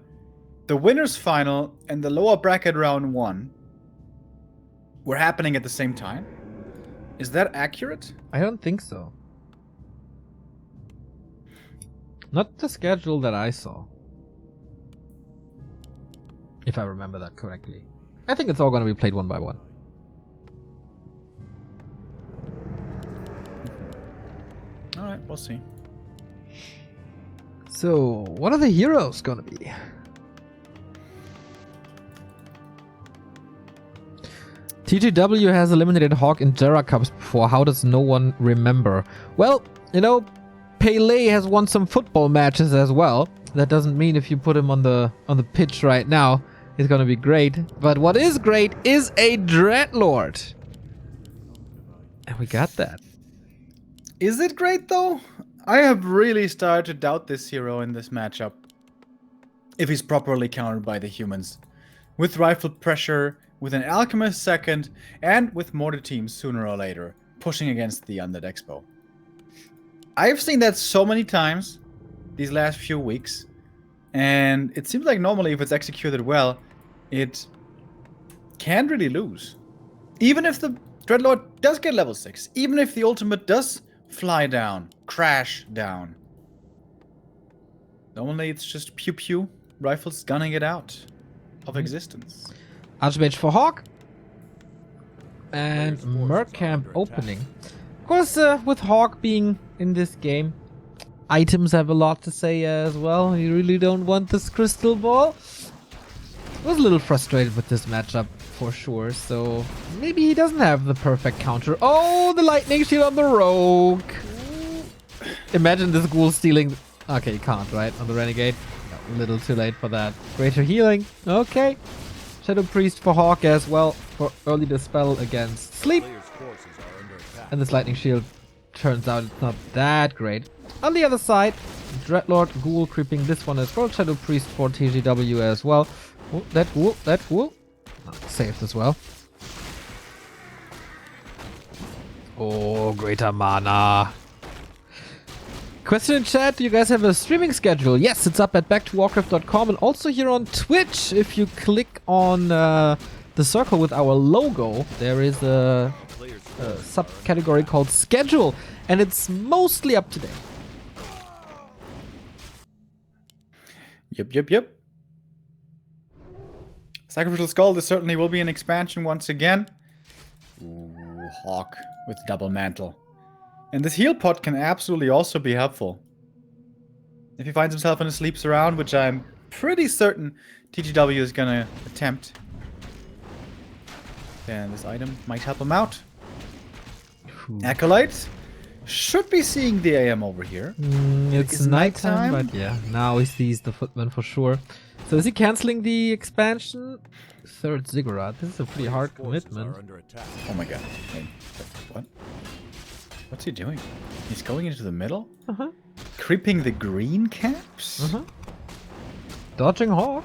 the winners final and the lower bracket round 1 were happening at the same time. Is that accurate? I don't think so. Not the schedule that I saw. If I remember that correctly. I think it's all going to be played one by one. Alright, we'll see. So, what are the heroes going to be? TGW has eliminated HawK in Jera Cups before. How does no one remember? Well, you know, Pele has won some football matches as well. That doesn't mean if you put him on the pitch right now, it's gonna be great. But what is great is a Dreadlord. And we got that. Is it great though? I have really started to doubt this hero in this matchup. If he's properly countered by the humans. With rifle pressure, with an Alchemist second, and with mortar teams sooner or later, pushing against the Undead Expo. I've seen that so many times these last few weeks, and it seems like normally if it's executed well, it can't really lose. Even if the Dreadlord does get level 6, even if the ultimate does fly down, crash down. Normally it's just pew pew, rifles gunning it out of existence. Archmage for HawK. And Mercamp opening. Of course, with HawK being in this game, items have a lot to say as well. You really don't want this crystal ball. I was a little frustrated with this matchup for sure, so maybe he doesn't have the perfect counter. Oh, the lightning shield on the rogue. Imagine this ghoul stealing. Okay, you can't, right? On the renegade. No, a little too late for that. Greater healing. Okay. Shadow Priest for HawK as well for early dispel against sleep. And this lightning shield turns out it's not that great. On the other side, Dreadlord Ghoul creeping this one as well. Shadow Priest for TGW as well. Oh, that ghoul. Oh, saved as well. Oh, greater mana. Question in chat, do you guys have a streaming schedule? Yes, it's up at backtowarcraft.com and also here on Twitch. If you click on the circle with our logo, there is a subcategory called schedule and it's mostly up to date. Yep. Sacrificial Skull, this certainly will be an expansion once again. Ooh, HawK with double mantle. And this heal pot can absolutely also be helpful. If he finds himself in a sleep surround, which I'm pretty certain TGW is gonna attempt, then this item might help him out. Acolyte should be seeing the AM over here. It's nighttime, but yeah, now he sees the footman for sure. So is he canceling the expansion? Third Ziggurat. This is a pretty hard commitment. Oh my god. Wait, what? What's he doing? He's going into the middle? Uh-huh. Creeping the green caps? Uh-huh. Dodging HawK.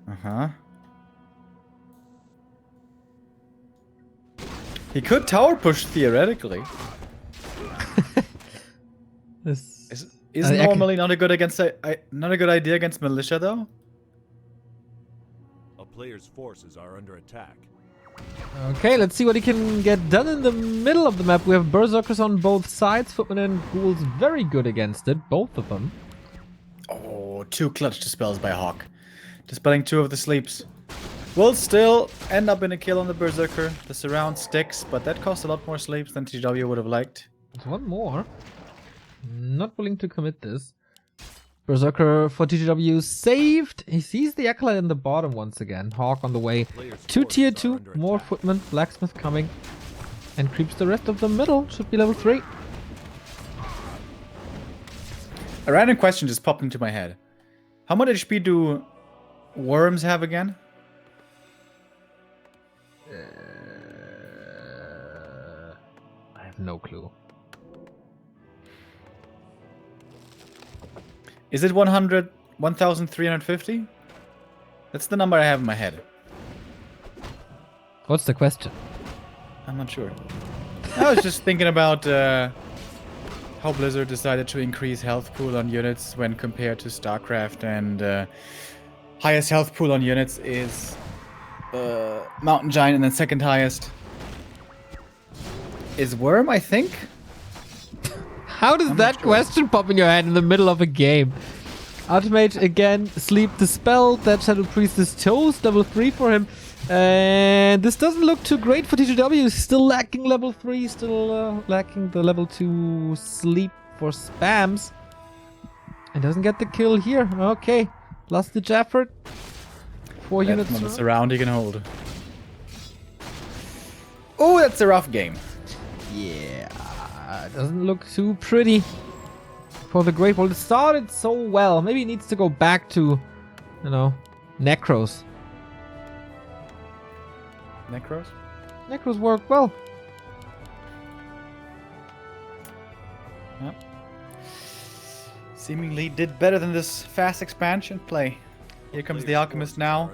Uh-huh. He could tower push theoretically. Is normally not a good idea against militia though. A player's forces are under attack. Okay, let's see what he can get done in the middle of the map. We have berserkers on both sides. Footman and ghouls very good against it, both of them. Oh, 2 clutch dispels by HawK. Dispelling 2 of the sleeps. Will still end up in a kill on the berserker. The surround sticks, but that costs a lot more sleeps than TGW would have liked. There's one more. Not willing to commit this. Berserker for TGW saved. He sees the Acolyte in the bottom once again. HawK on the way to tier 2. More footmen. Blacksmith coming. And creeps the rest of the middle. Should be level 3. A random question just popped into my head. How much HP do worms have again? I have no clue. Is it 1,350? That's the number I have in my head. What's the question? I'm not sure. I was just thinking about how Blizzard decided to increase health pool on units when compared to StarCraft, and highest health pool on units is Mountain Giant, and then second highest is Worm, I think. How does that question pop in your head in the middle of a game? Archmage again, sleep dispelled. That Shadow Priest is toast, level 3 for him. And this doesn't look too great for TGW. Still lacking level 3, still lacking the level 2 sleep for spams. And doesn't get the kill here. Okay, last ditch effort. 4 units. That's not a surround he can hold. Oh, that's a rough game. Yeah. Doesn't look too pretty for the Great Wall. It started so well. Maybe it needs to go back to, you know, Necros. Necros? Necros work well. Yep. Seemingly did better than this fast expansion play. Here comes the Alchemist now.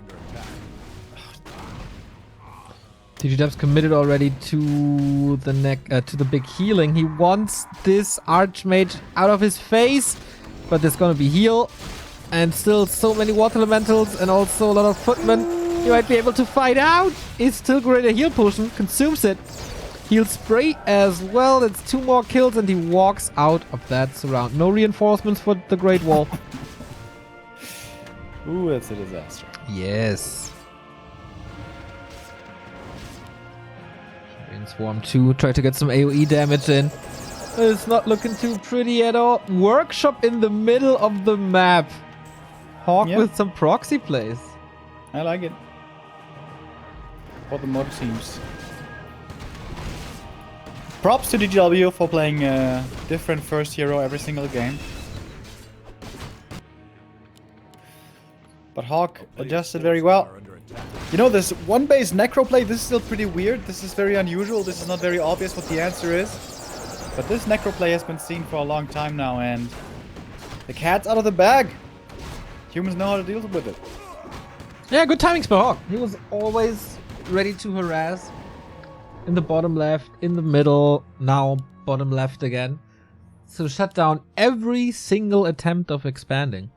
TGW's committed already to the big healing. He wants this Archmage out of his face, but there's gonna be heal, and still so many water elementals, and also a lot of footmen. He might be able to fight out. He's still great at heal potion. Consumes it. Heal spray as well. It's 2 more kills and he walks out of that surround. No reinforcements for the Great Wall. Ooh, that's a disaster. Yes. In Swarm 2, try to get some AoE damage in. It's not looking too pretty at all. Workshop in the middle of the map. HawK Yeah. with some proxy plays. I like it. For the mod teams. Props to TGW for playing a different first hero every single game. But HawK adjusted very well. You know, this one base necro play, this is still pretty weird. This is very unusual. This is not very obvious what the answer is. But this necro play has been seen for a long time now, and the cat's out of the bag. Humans know how to deal with it. Yeah, good timings for HawK. He was always ready to harass. In the bottom left, in the middle, now bottom left again. So shut down every single attempt of expanding.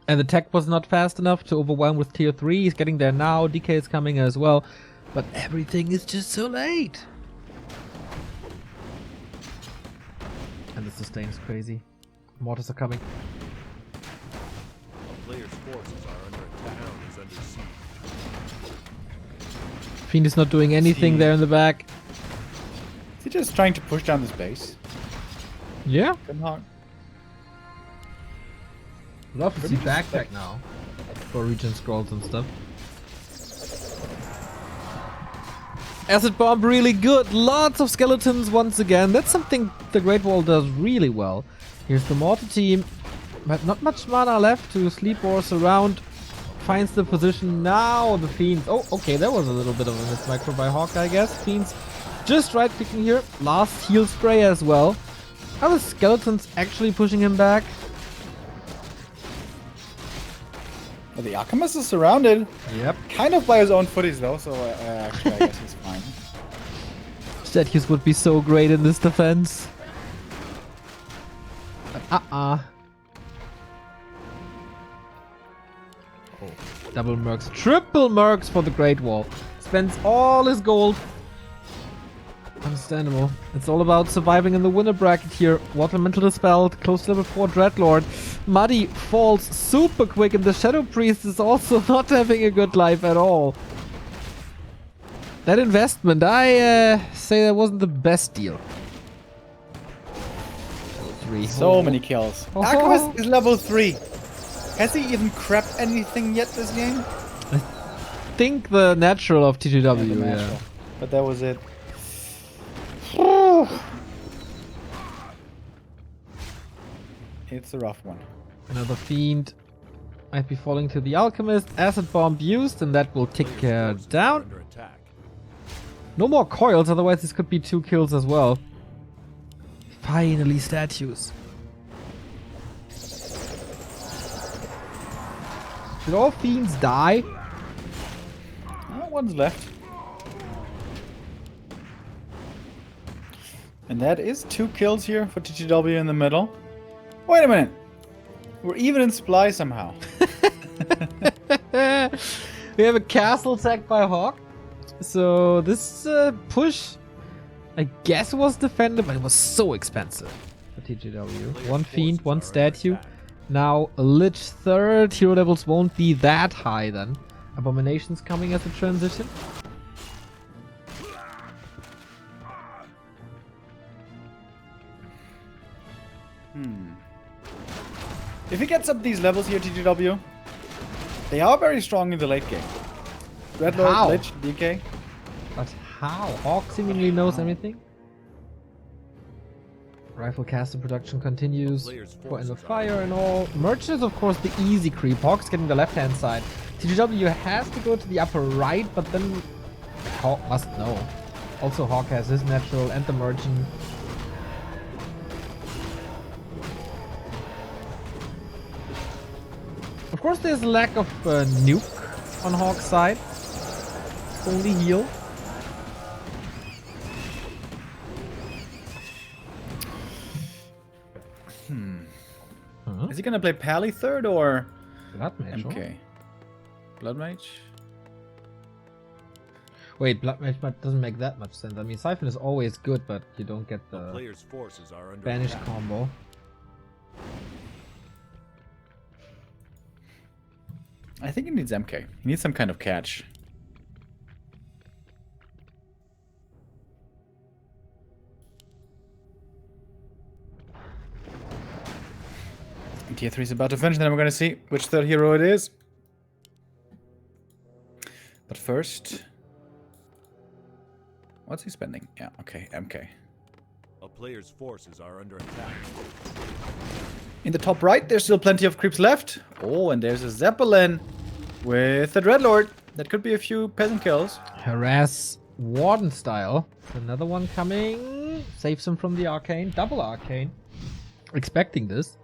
And the tech was not fast enough to overwhelm with tier 3. He's getting there now. DK is coming as well. But everything is just so late. And the sustain's crazy. Mortars are coming. A player's forces are under attack. Town is under siege. Fiend is not doing anything there in the back. Is he just trying to push down this base? Yeah. Good HawK. Love to see backpack now. For regen scrolls and stuff. Acid bomb really good. Lots of skeletons once again. That's something the Great Wall does really well. Here's the mortar team. But not much mana left to sleep or surround. Finds the position now. The Fiends. Oh, okay. That was a little bit of a miss micro by HawK, I guess. Fiends just right clicking here. Last heal spray as well. Are the skeletons actually pushing him back? Well, the Alchemist is surrounded. Yep. Kind of by his own footies though, so actually I guess he's fine. Statues would be so great in this defense. But Oh. Double mercs. Triple mercs for the Great Wall. Spends all his gold. Understandable. It's all about surviving in the winner bracket here. Water Mental Dispelled, close to level 4 Dreadlord. Muddy falls super quick and the Shadow Priest is also not having a good life at all. That investment, I say that wasn't the best deal. 3. So many kills. Oh. Alchemist is level 3. Has he even crept anything yet this game? I think the natural of TGW, the yeah. natural. But that was it. It's a rough one. Another Fiend might be falling to the Alchemist. Acid Bomb used, and that will tick down. Under attack. No more coils, otherwise this could be 2 kills as well. Finally, statues. Did all Fiends die? One's left. And that is 2 kills here for TGW in the middle. Wait a minute. We're even in supply somehow. We have a castle attack by HawK. So this push, I guess, was defended, but it was so expensive for TGW. 1 Fiend, 1 statue. Now Lich third. Hero levels won't be that high then. Abominations coming as a transition. If he gets up these levels here, TGW, they are very strong in the late game. How? Dreadlord, Lich, DK. But how? HawK seemingly knows everything. Rifle caster production continues for in the fire and all. Merchant is of course the easy creep. HawK's getting the left hand side. TGW has to go to the upper right, but then HawK must know. Also HawK has his natural and the merchant. Of course there's a lack of nuke on HawK's side. Only heal. Is he gonna play Pally third or Blood Mage, MK? Blood Mage? Wait, Blood Mage doesn't make that much sense. I mean, Siphon is always good, but you don't get The the player's forces are under Banish attack. combo. I think he needs MK. He needs some kind of catch. Tier 3 is about to finish, then we're gonna see which third hero it is. But first... What's he spending? Yeah, okay, MK. A player's forces are under attack. In the top right, there's still plenty of creeps left. Oh, and there's a Zeppelin with a Dreadlord. That could be a few peasant kills. Harass Warden style. Another one coming. Saves him from the arcane. Double arcane. Expecting this.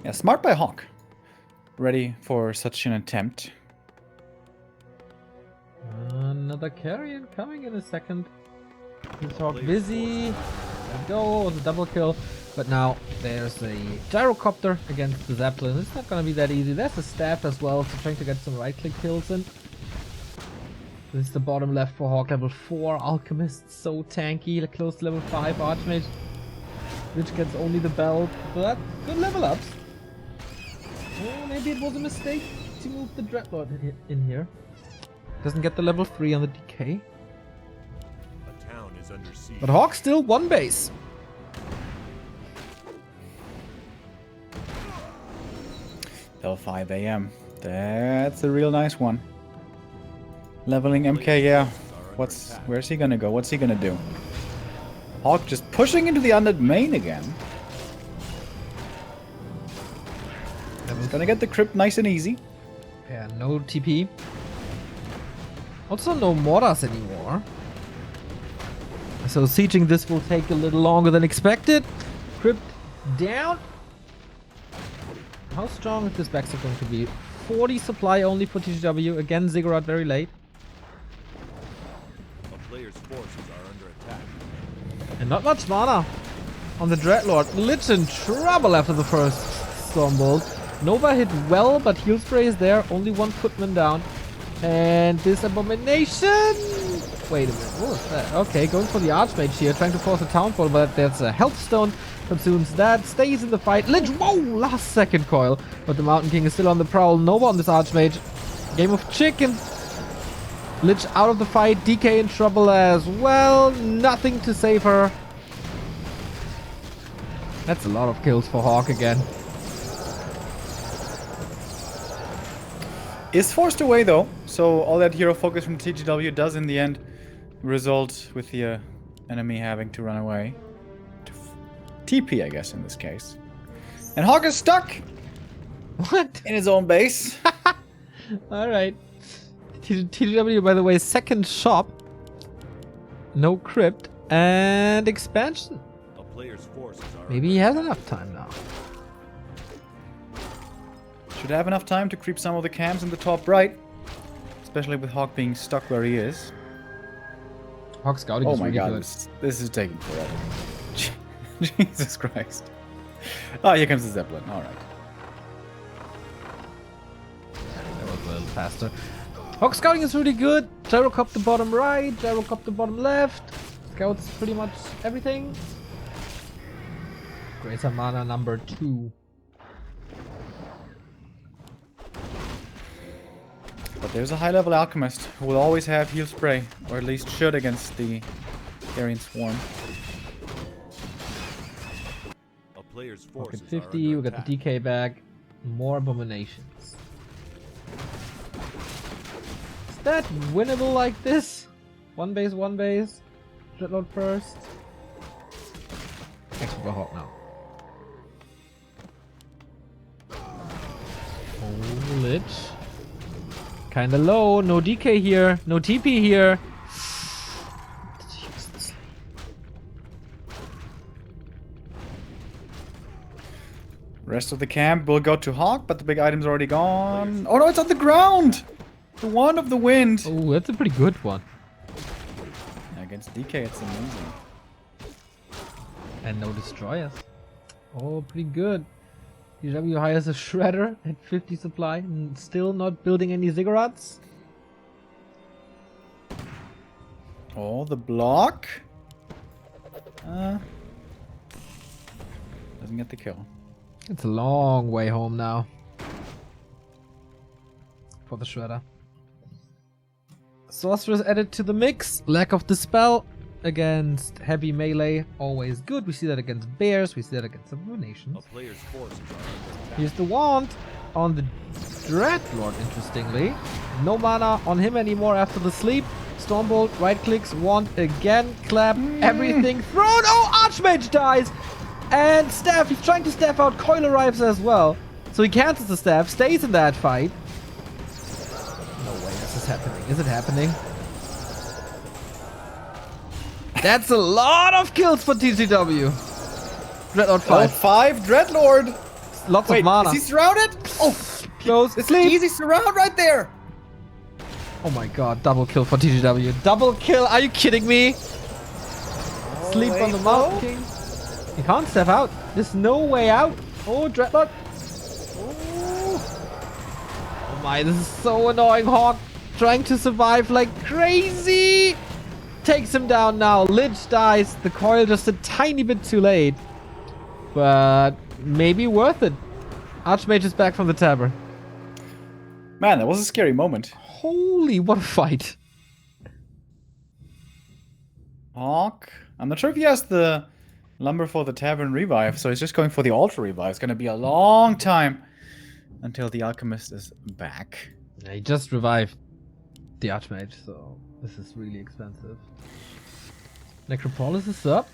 Yeah, smart by HawK. Ready for such an attempt. Another carrion coming in a second. Is HawK busy? There we go. The double kill. But now there's a gyrocopter against the Zeppelin. It's not gonna be that easy. There's a staff as well, so trying to get some right-click kills in. This is the bottom left for HawK. Level 4 Alchemist, so tanky. Close to level 5 Archmage, which gets only the belt, but good level ups. Oh, maybe it was a mistake to move the Dreadlord in here. Doesn't get the level 3 on the DK. A town is under siege. But HawK still one base. Till 5 AM. That's a real nice one. Leveling MK, yeah. Where's he gonna go? What's he gonna do? HawK just pushing into the undead main again. He's gonna get the crypt nice and easy. Yeah, no TP. Also no Moras anymore. So sieging this will take a little longer than expected. Crypt down. How strong is this backside going to be? 40 supply only for TGW. Again, Ziggurat very late. A player's forces are under attack. And not much mana on the Dreadlord. Lich in trouble after the first Stormbolt. Nova hit well, but heal spray is there. Only one footman down. And this abomination. Wait a minute. What was that? Okay, going for the Archmage here. Trying to force a townfall, but there's a health stone. Consumes that. Stays in the fight. Lich. Whoa! Last second coil. But the Mountain King is still on the prowl. Nova on this Archmage. Game of chicken. Lich out of the fight. DK in trouble as well. Nothing to save her. That's a lot of kills for HawK again. Is forced away though, so all that hero focus from TGW does in the end result with the enemy having to run away. To TP, I guess, in this case. And HawK is stuck! What? In his own base. Alright. TGW, by the way, second shop. No crypt. And expansion. A player's forces are Maybe he has enough time now. Should have enough time to creep some of the camps in the top right. Especially with HawK being stuck where he is. HawK scouting Oh is my really god, good. this is taking forever. Jesus Christ. Oh, here comes the Zeppelin. Alright. That was a little faster. HawK scouting is really good. Gyrocopter bottom right, Gyrocopter bottom left. Scouts pretty much everything. Greater mana number 2. But there's a high-level alchemist who will always have heal spray, or at least should against the Aryan Swarm. a player's HawK forces at are 50, under we got attack. the DK back. More abominations. Is that winnable like this? One base, one base. Dreadlord first. Thanks for the HawK now. Oh, Lich. Kinda low. No DK here. No TP here. Rest of the camp will go to HawK, but the big item's already gone. Oh no, it's on the ground! The Wand of the Wind! Oh, that's a pretty good one. Against DK, it's amazing. And no destroyers. Oh, pretty good. TGW hires a shredder at 50 supply and still not building any ziggurats. Oh, the block. Doesn't get the kill. It's a long way home now. For the Shredder. Sorceress added to the mix. Lack of Dispel against heavy melee. Always good. We see that against bears. We see that against abominations. A player's forces are under attack. Here's the wand on the Dreadlord, interestingly. No mana on him anymore after the sleep. Stormbolt, right clicks, wand again, clap, everything thrown. Oh, Archmage dies! And Staff, he's trying to staff out. Coil arrives as well. So he cancels the staff, stays in that fight. No way this is happening. Is it happening? That's a lot of kills for TGW. Dreadlord 5. 5 Dreadlord. Lots Wait, of mana. is he surrounded? Oh, Close. it's Sleep. an easy surround right there. Oh my god, double kill for TGW. Double kill, are you kidding me? Sleep on the Mountain King. He can't step out. There's no way out. Oh, Dreadlord. Oh my, this is so annoying. HawK trying to survive like crazy. Takes him down now. Lich dies. The coil just a tiny bit too late. But maybe worth it. Archmage is back from the tavern. Man, that was a scary moment. Holy, what a fight. HawK. I'm not sure if he has the lumber for the tavern revive, so he's just going for the altar revive. It's going to be a long time until the alchemist is back. Yeah, he just revived the Archmage, so this is really expensive. Necropolis is up.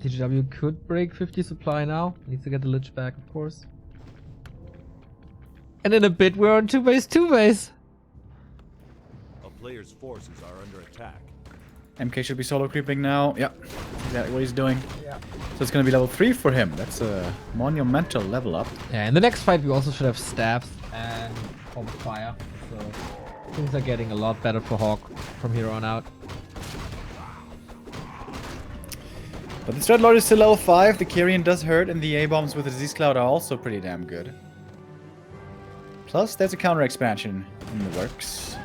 TGW could break 50 supply now. Needs to get the Lich back, of course. And in a bit, we're on 2-base. A player's forces are under attack. MK should be solo creeping now. Yeah, exactly what he's doing. Yeah. So it's going to be level 3 for him. That's a monumental level up. Yeah, in the next fight, we also should have staffs and Orb of Fire. So things are getting a lot better for HawK from here on out. But the Dreadlord is still level 5. The Kyrian does hurt, and the A-bombs with the Disease Cloud are also pretty damn good. Plus, there's a counter expansion in the works.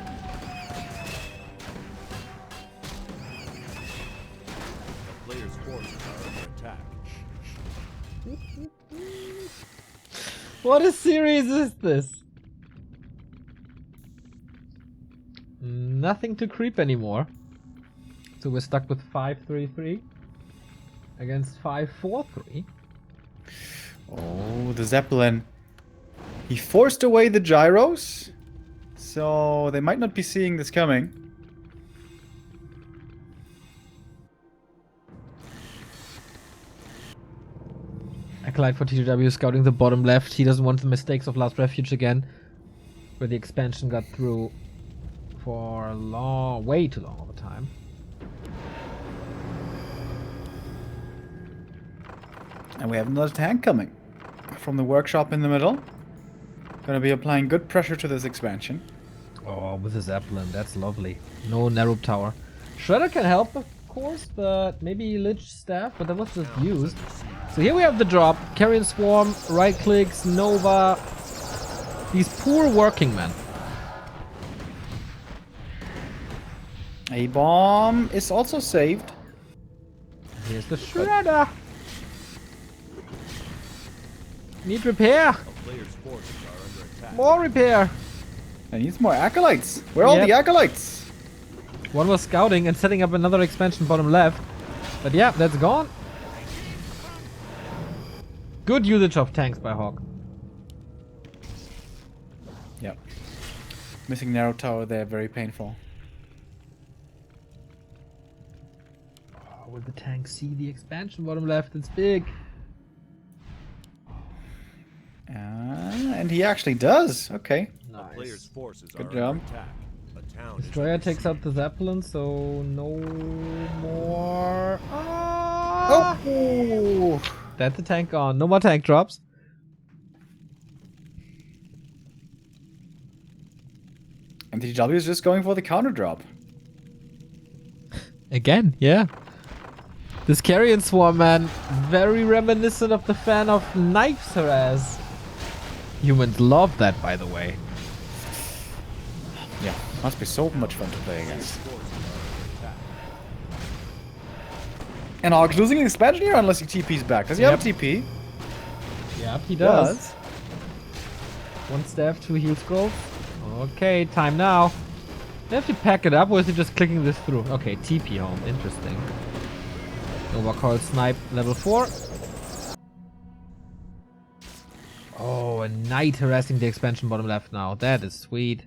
A player's forces are under attack. What a series is this? Nothing to creep anymore. So we're stuck with 5-3-3 against 5-4-3. Oh, the Zeppelin. He forced away the gyros, so they might not be seeing this coming. Acolyte for TGW scouting the bottom left. He doesn't want the mistakes of Last Refuge again, where the expansion got through for a long, way too long of a time. And we have another tank coming from the workshop in the middle. Gonna be applying good pressure to this expansion. Oh, with the Zeppelin, that's lovely. No narrow tower. Shredder can help, of course, but maybe Lich staff, but that was just used. So here we have the drop. Carrion Swarm, right clicks, Nova. These poor working men. A bomb is also saved. Here's the Shredder. Need repair. A player's forces are under attack. More repair. I need more acolytes. Where are all Yep. the acolytes? One was scouting and setting up another expansion bottom left. But yeah, that's gone. Good usage of tanks by HawK. Yep. Missing narrow tower there, very painful. Oh, will the tank see the expansion bottom left? It's big. And he actually does. Okay. A player's forces Good are job. under attack. A town is Destroyer under takes siege. out the Zeppelin, so no more. Ah! Oh! That's the tank gone. No more tank drops. And TGW is just going for the counter drop. Again, yeah. This Carrion Swarm, man, very reminiscent of the fan of Knife's harass. Humans love that, by the way. Yeah. Must be so much fun to play against. And HawK losing an expansion here unless he TP's back. Does he have a TP? Yep, he does. 1 staff, 2 heal scrolls. Okay, time now. They have to pack it up, or is he just clicking this through? Okay, TP home. Interesting. Overcall snipe level 4. Oh, a knight harassing the expansion bottom left now. That is sweet.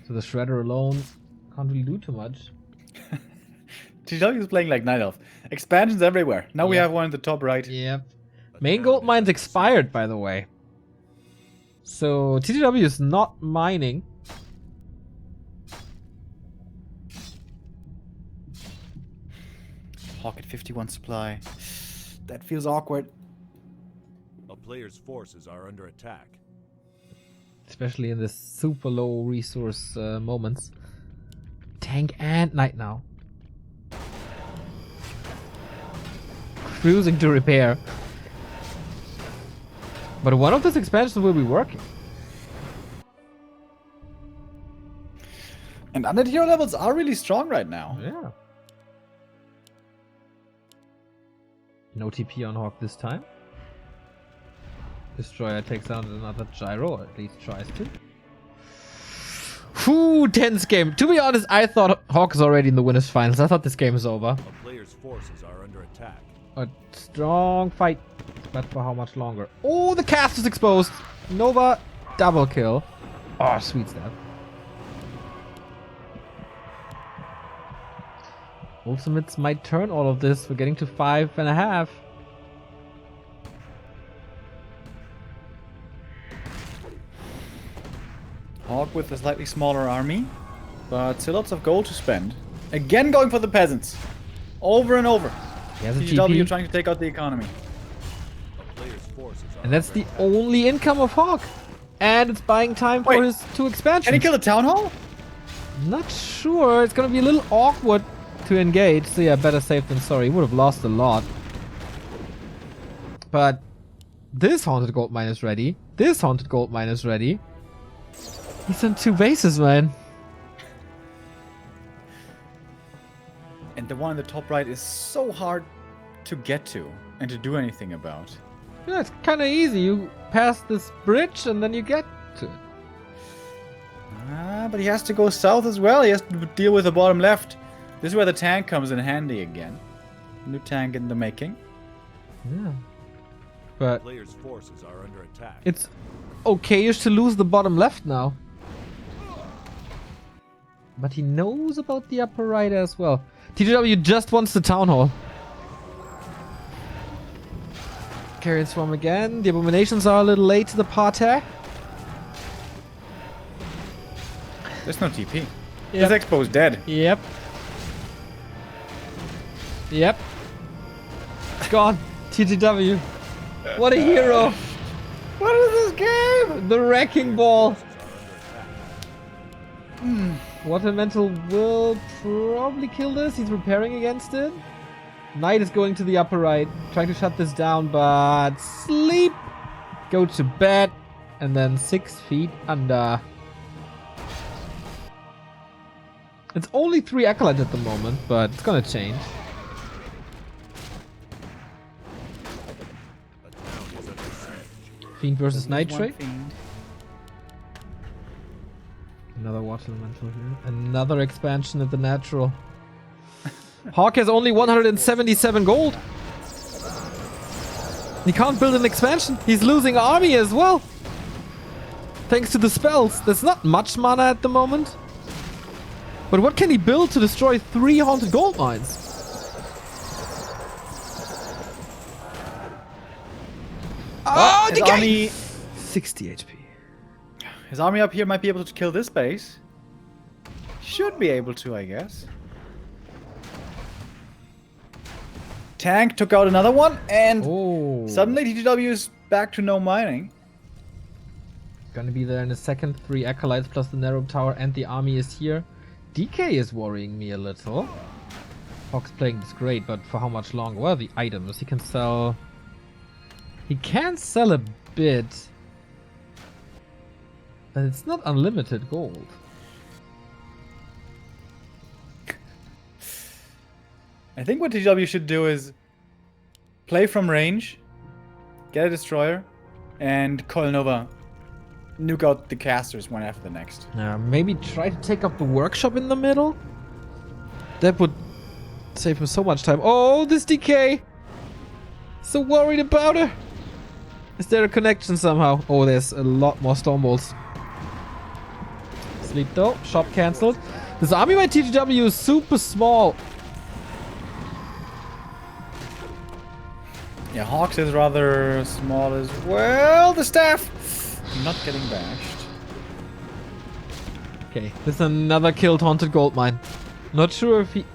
So the Shredder alone can't really do too much. TGW is playing like Night Elf. Expansions everywhere. Now we have one in the top right. Yep. Main gold mine's expired, by the way. So TGW is not mining. HawK at 51 supply. That feels awkward. A player's forces are under attack. Especially in this super low resource moments. Tank and knight now. Cruising to repair. But one of these expansions will be working. And undead hero levels are really strong right now. Yeah. No TP on HawK this time. Destroyer takes out another gyro, or at least tries to. Whew, tense game. To be honest, I thought HawK is already in the winners finals. I thought this game is over. A player's forces are under attack. A strong fight. But for how much longer? Oh, the cast is exposed. Nova, double kill. Oh, sweet stuff. Ultimates might turn all of this. We're getting to 5.5. HawK with a slightly smaller army, but still lots of gold to spend. Again going for the peasants. Over and over. He has a TGW TP. trying to take out the economy. A player's forces are And that's the only income of HawK. And it's buying time for Wait. his 2 expansions. Can he kill the town hall? Not sure. It's gonna be a little awkward to engage. So yeah, better safe than sorry. He would have lost a lot. But this haunted gold mine is ready. This haunted gold mine is ready. He's on 2 bases, man. And the one in the top right is so hard to get to and to do anything about. Yeah, it's kind of easy. You pass this bridge and then you get to it. But he has to go south as well. He has to deal with the bottom left. This is where the tank comes in handy again. New tank in the making. Yeah. A But player's forces are under attack. it's okay-ish to lose the bottom left now. But he knows about the upper right as well. TGW just wants the town hall. Carrion Swarm again. The abominations are a little late to the party. There's no TP. Yep. This expo's dead. Yep. Yep. Gone. TGW. What a hero. What is this game? The wrecking ball. Forces are under attack. Water Elemental will probably kill this. He's repairing against it. Knight is going to the upper right, trying to shut this down, but sleep. Go to bed, and then 6 feet under. It's only 3 acolytes at the moment, but it's gonna change. A town is under siege. Fiend versus Night One Trade. fiend. Another Water Elemental here. Another expansion of the natural. HawK has only 177 gold. He can't build an expansion. He's losing army as well. Thanks to the spells. There's not much mana at the moment. But what can he build to destroy 3 haunted gold mines? Oh, His the guy! army, 60 HP. his army up here might be able to kill this base. Should be able to, I guess. Tank took out another one, and Oh. suddenly TGW is back to no mining. Gonna be there in a second. 3 acolytes plus the narrow tower, and the army is here. DK is worrying me a little. HawK's playing this great, but for how much longer? What are the items? He can sell... He can sell a bit. But it's not unlimited gold. I think what TGW should do is play from range, get a destroyer, and Coil Nova nuke out the casters one after the next. Maybe try to take up the workshop in the middle? That would save him so much time. Oh, this DK! So worried about her! Is there a connection somehow? Oh, there's a lot more storm bolts. Sleep though. Shop cancelled. This army by TGW is super small. Yeah, HawK is rather small as well. The staff not getting bashed. Okay, this is another killed haunted gold mine. Not sure if he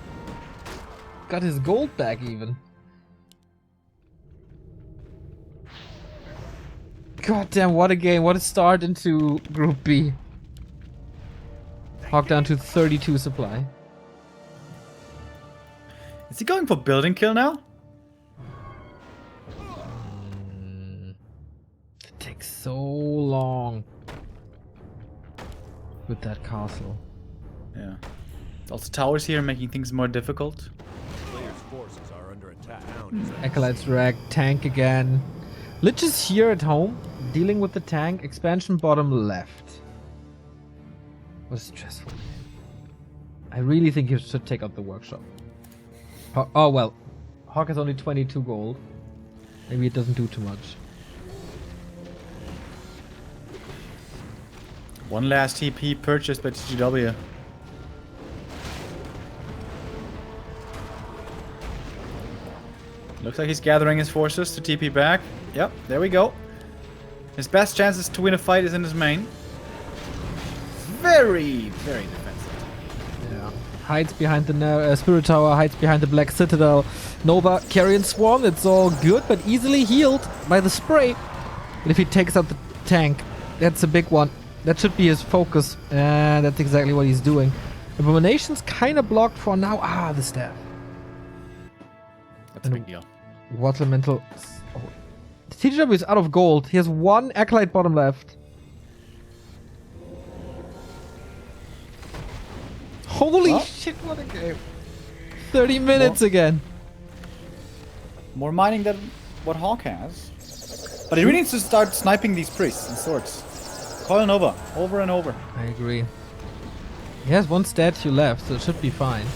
got his gold back even. God damn, what a game. What a start into Group B. HawK down to 32 supply. Is he going for building kill now? It takes so long with that castle. Yeah. Also towers here making things more difficult. Players' forces are under attack. Acolytes rag, tank again. Lich is here at home, dealing with the tank. Expansion bottom left. What a stressful game. I really think he should take out the workshop. Oh well, HawK has only 22 gold. Maybe it doesn't do too much. One last TP purchased by TGW. Looks like he's gathering his forces to TP back. Yep, there we go. His best chances to win a fight is in his main. Very, very defensive. Yeah. Hides behind the Spirit Tower, hides behind the Black Citadel. Nova, Carrion Swarm, it's all good, but easily healed by the spray. But if he takes out the tank, that's a big one. That should be his focus, and that's exactly what he's doing. Abomination's kind of blocked for now. Ah, the staff. That's a big deal. Water Elemental. Oh. TGW is out of gold. He has one Acolyte bottom left. Holy Well. shit, what a game. 30 minutes again. More mining than what HawK has. But he really needs to start sniping these priests and swords. Coil Nova, over and over. I agree. He has one statue left, so it should be fine.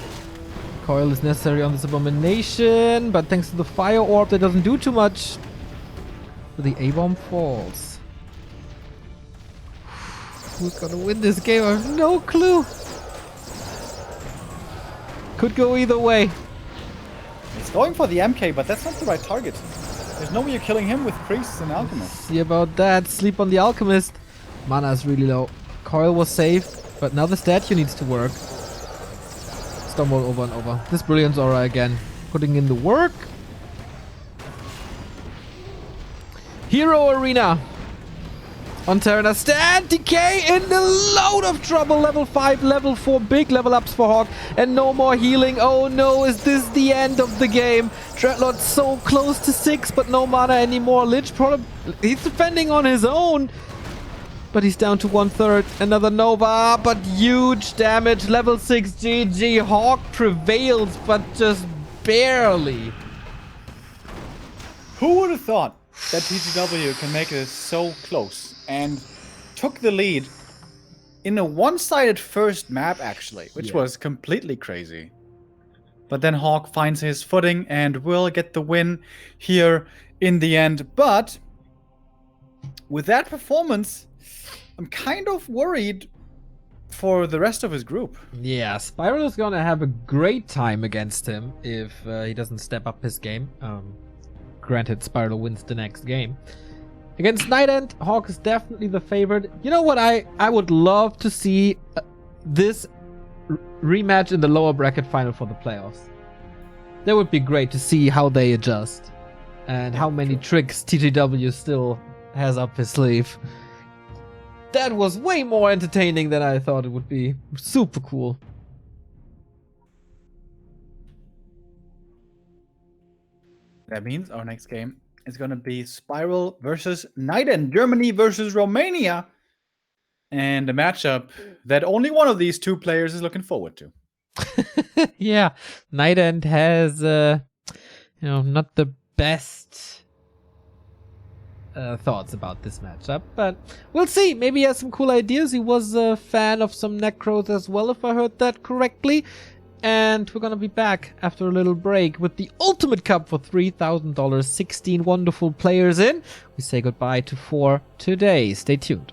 Coil is necessary on this abomination, but thanks to the fire orb, that doesn't do too much. But the A-bomb falls. Who's gonna win this game? I have no clue. Could go either way. He's going for the MK, but that's not the right target. There's no way you're killing him with priests and alchemists. See about that. Sleep on the alchemist. Mana is really low. Coil was safe, but now the statue needs to work. Stumble over and over. This Brilliance Aura again. Putting in the work. Hero Arena. On Terrana. Stand Decay in the load of trouble. Level 5, level 4. Big level ups for HawK. And no more healing. Oh no, is this the end of the game? Dreadlord so close to 6, but no mana anymore. Lich probably... He's defending on his own. But he's down to 1/3. Another Nova, but huge damage. Level 6 GG. HawK prevails, but just barely. Who would have thought that TGW can make it so close and took the lead in a one-sided first map, actually, which was completely crazy. But then HawK finds his footing and will get the win here in the end. But with that performance, I'm kind of worried for the rest of his group. Yeah, Spiral is gonna have a great time against him if he doesn't step up his game. Granted, Spiral wins the next game. Against Night End, HawK is definitely the favorite. You know what? I would love to see this rematch in the lower bracket final for the playoffs. That would be great to see how they adjust and how many tricks TGW still has up his sleeve. That was way more entertaining than I thought it would be. Super cool. That means our next game is going to be Spiral versus Night End, Germany versus Romania. And a matchup that only one of these two players is looking forward to. Yeah, Night End has, not the best thoughts about this matchup, but we'll see. Maybe he has some cool ideas. He was a fan of some Necros as well, if I heard that correctly. And we're gonna be back after a little break with the Ultimate Cup for $3,000. 16 wonderful players in. We say goodbye to 4 today. Stay tuned.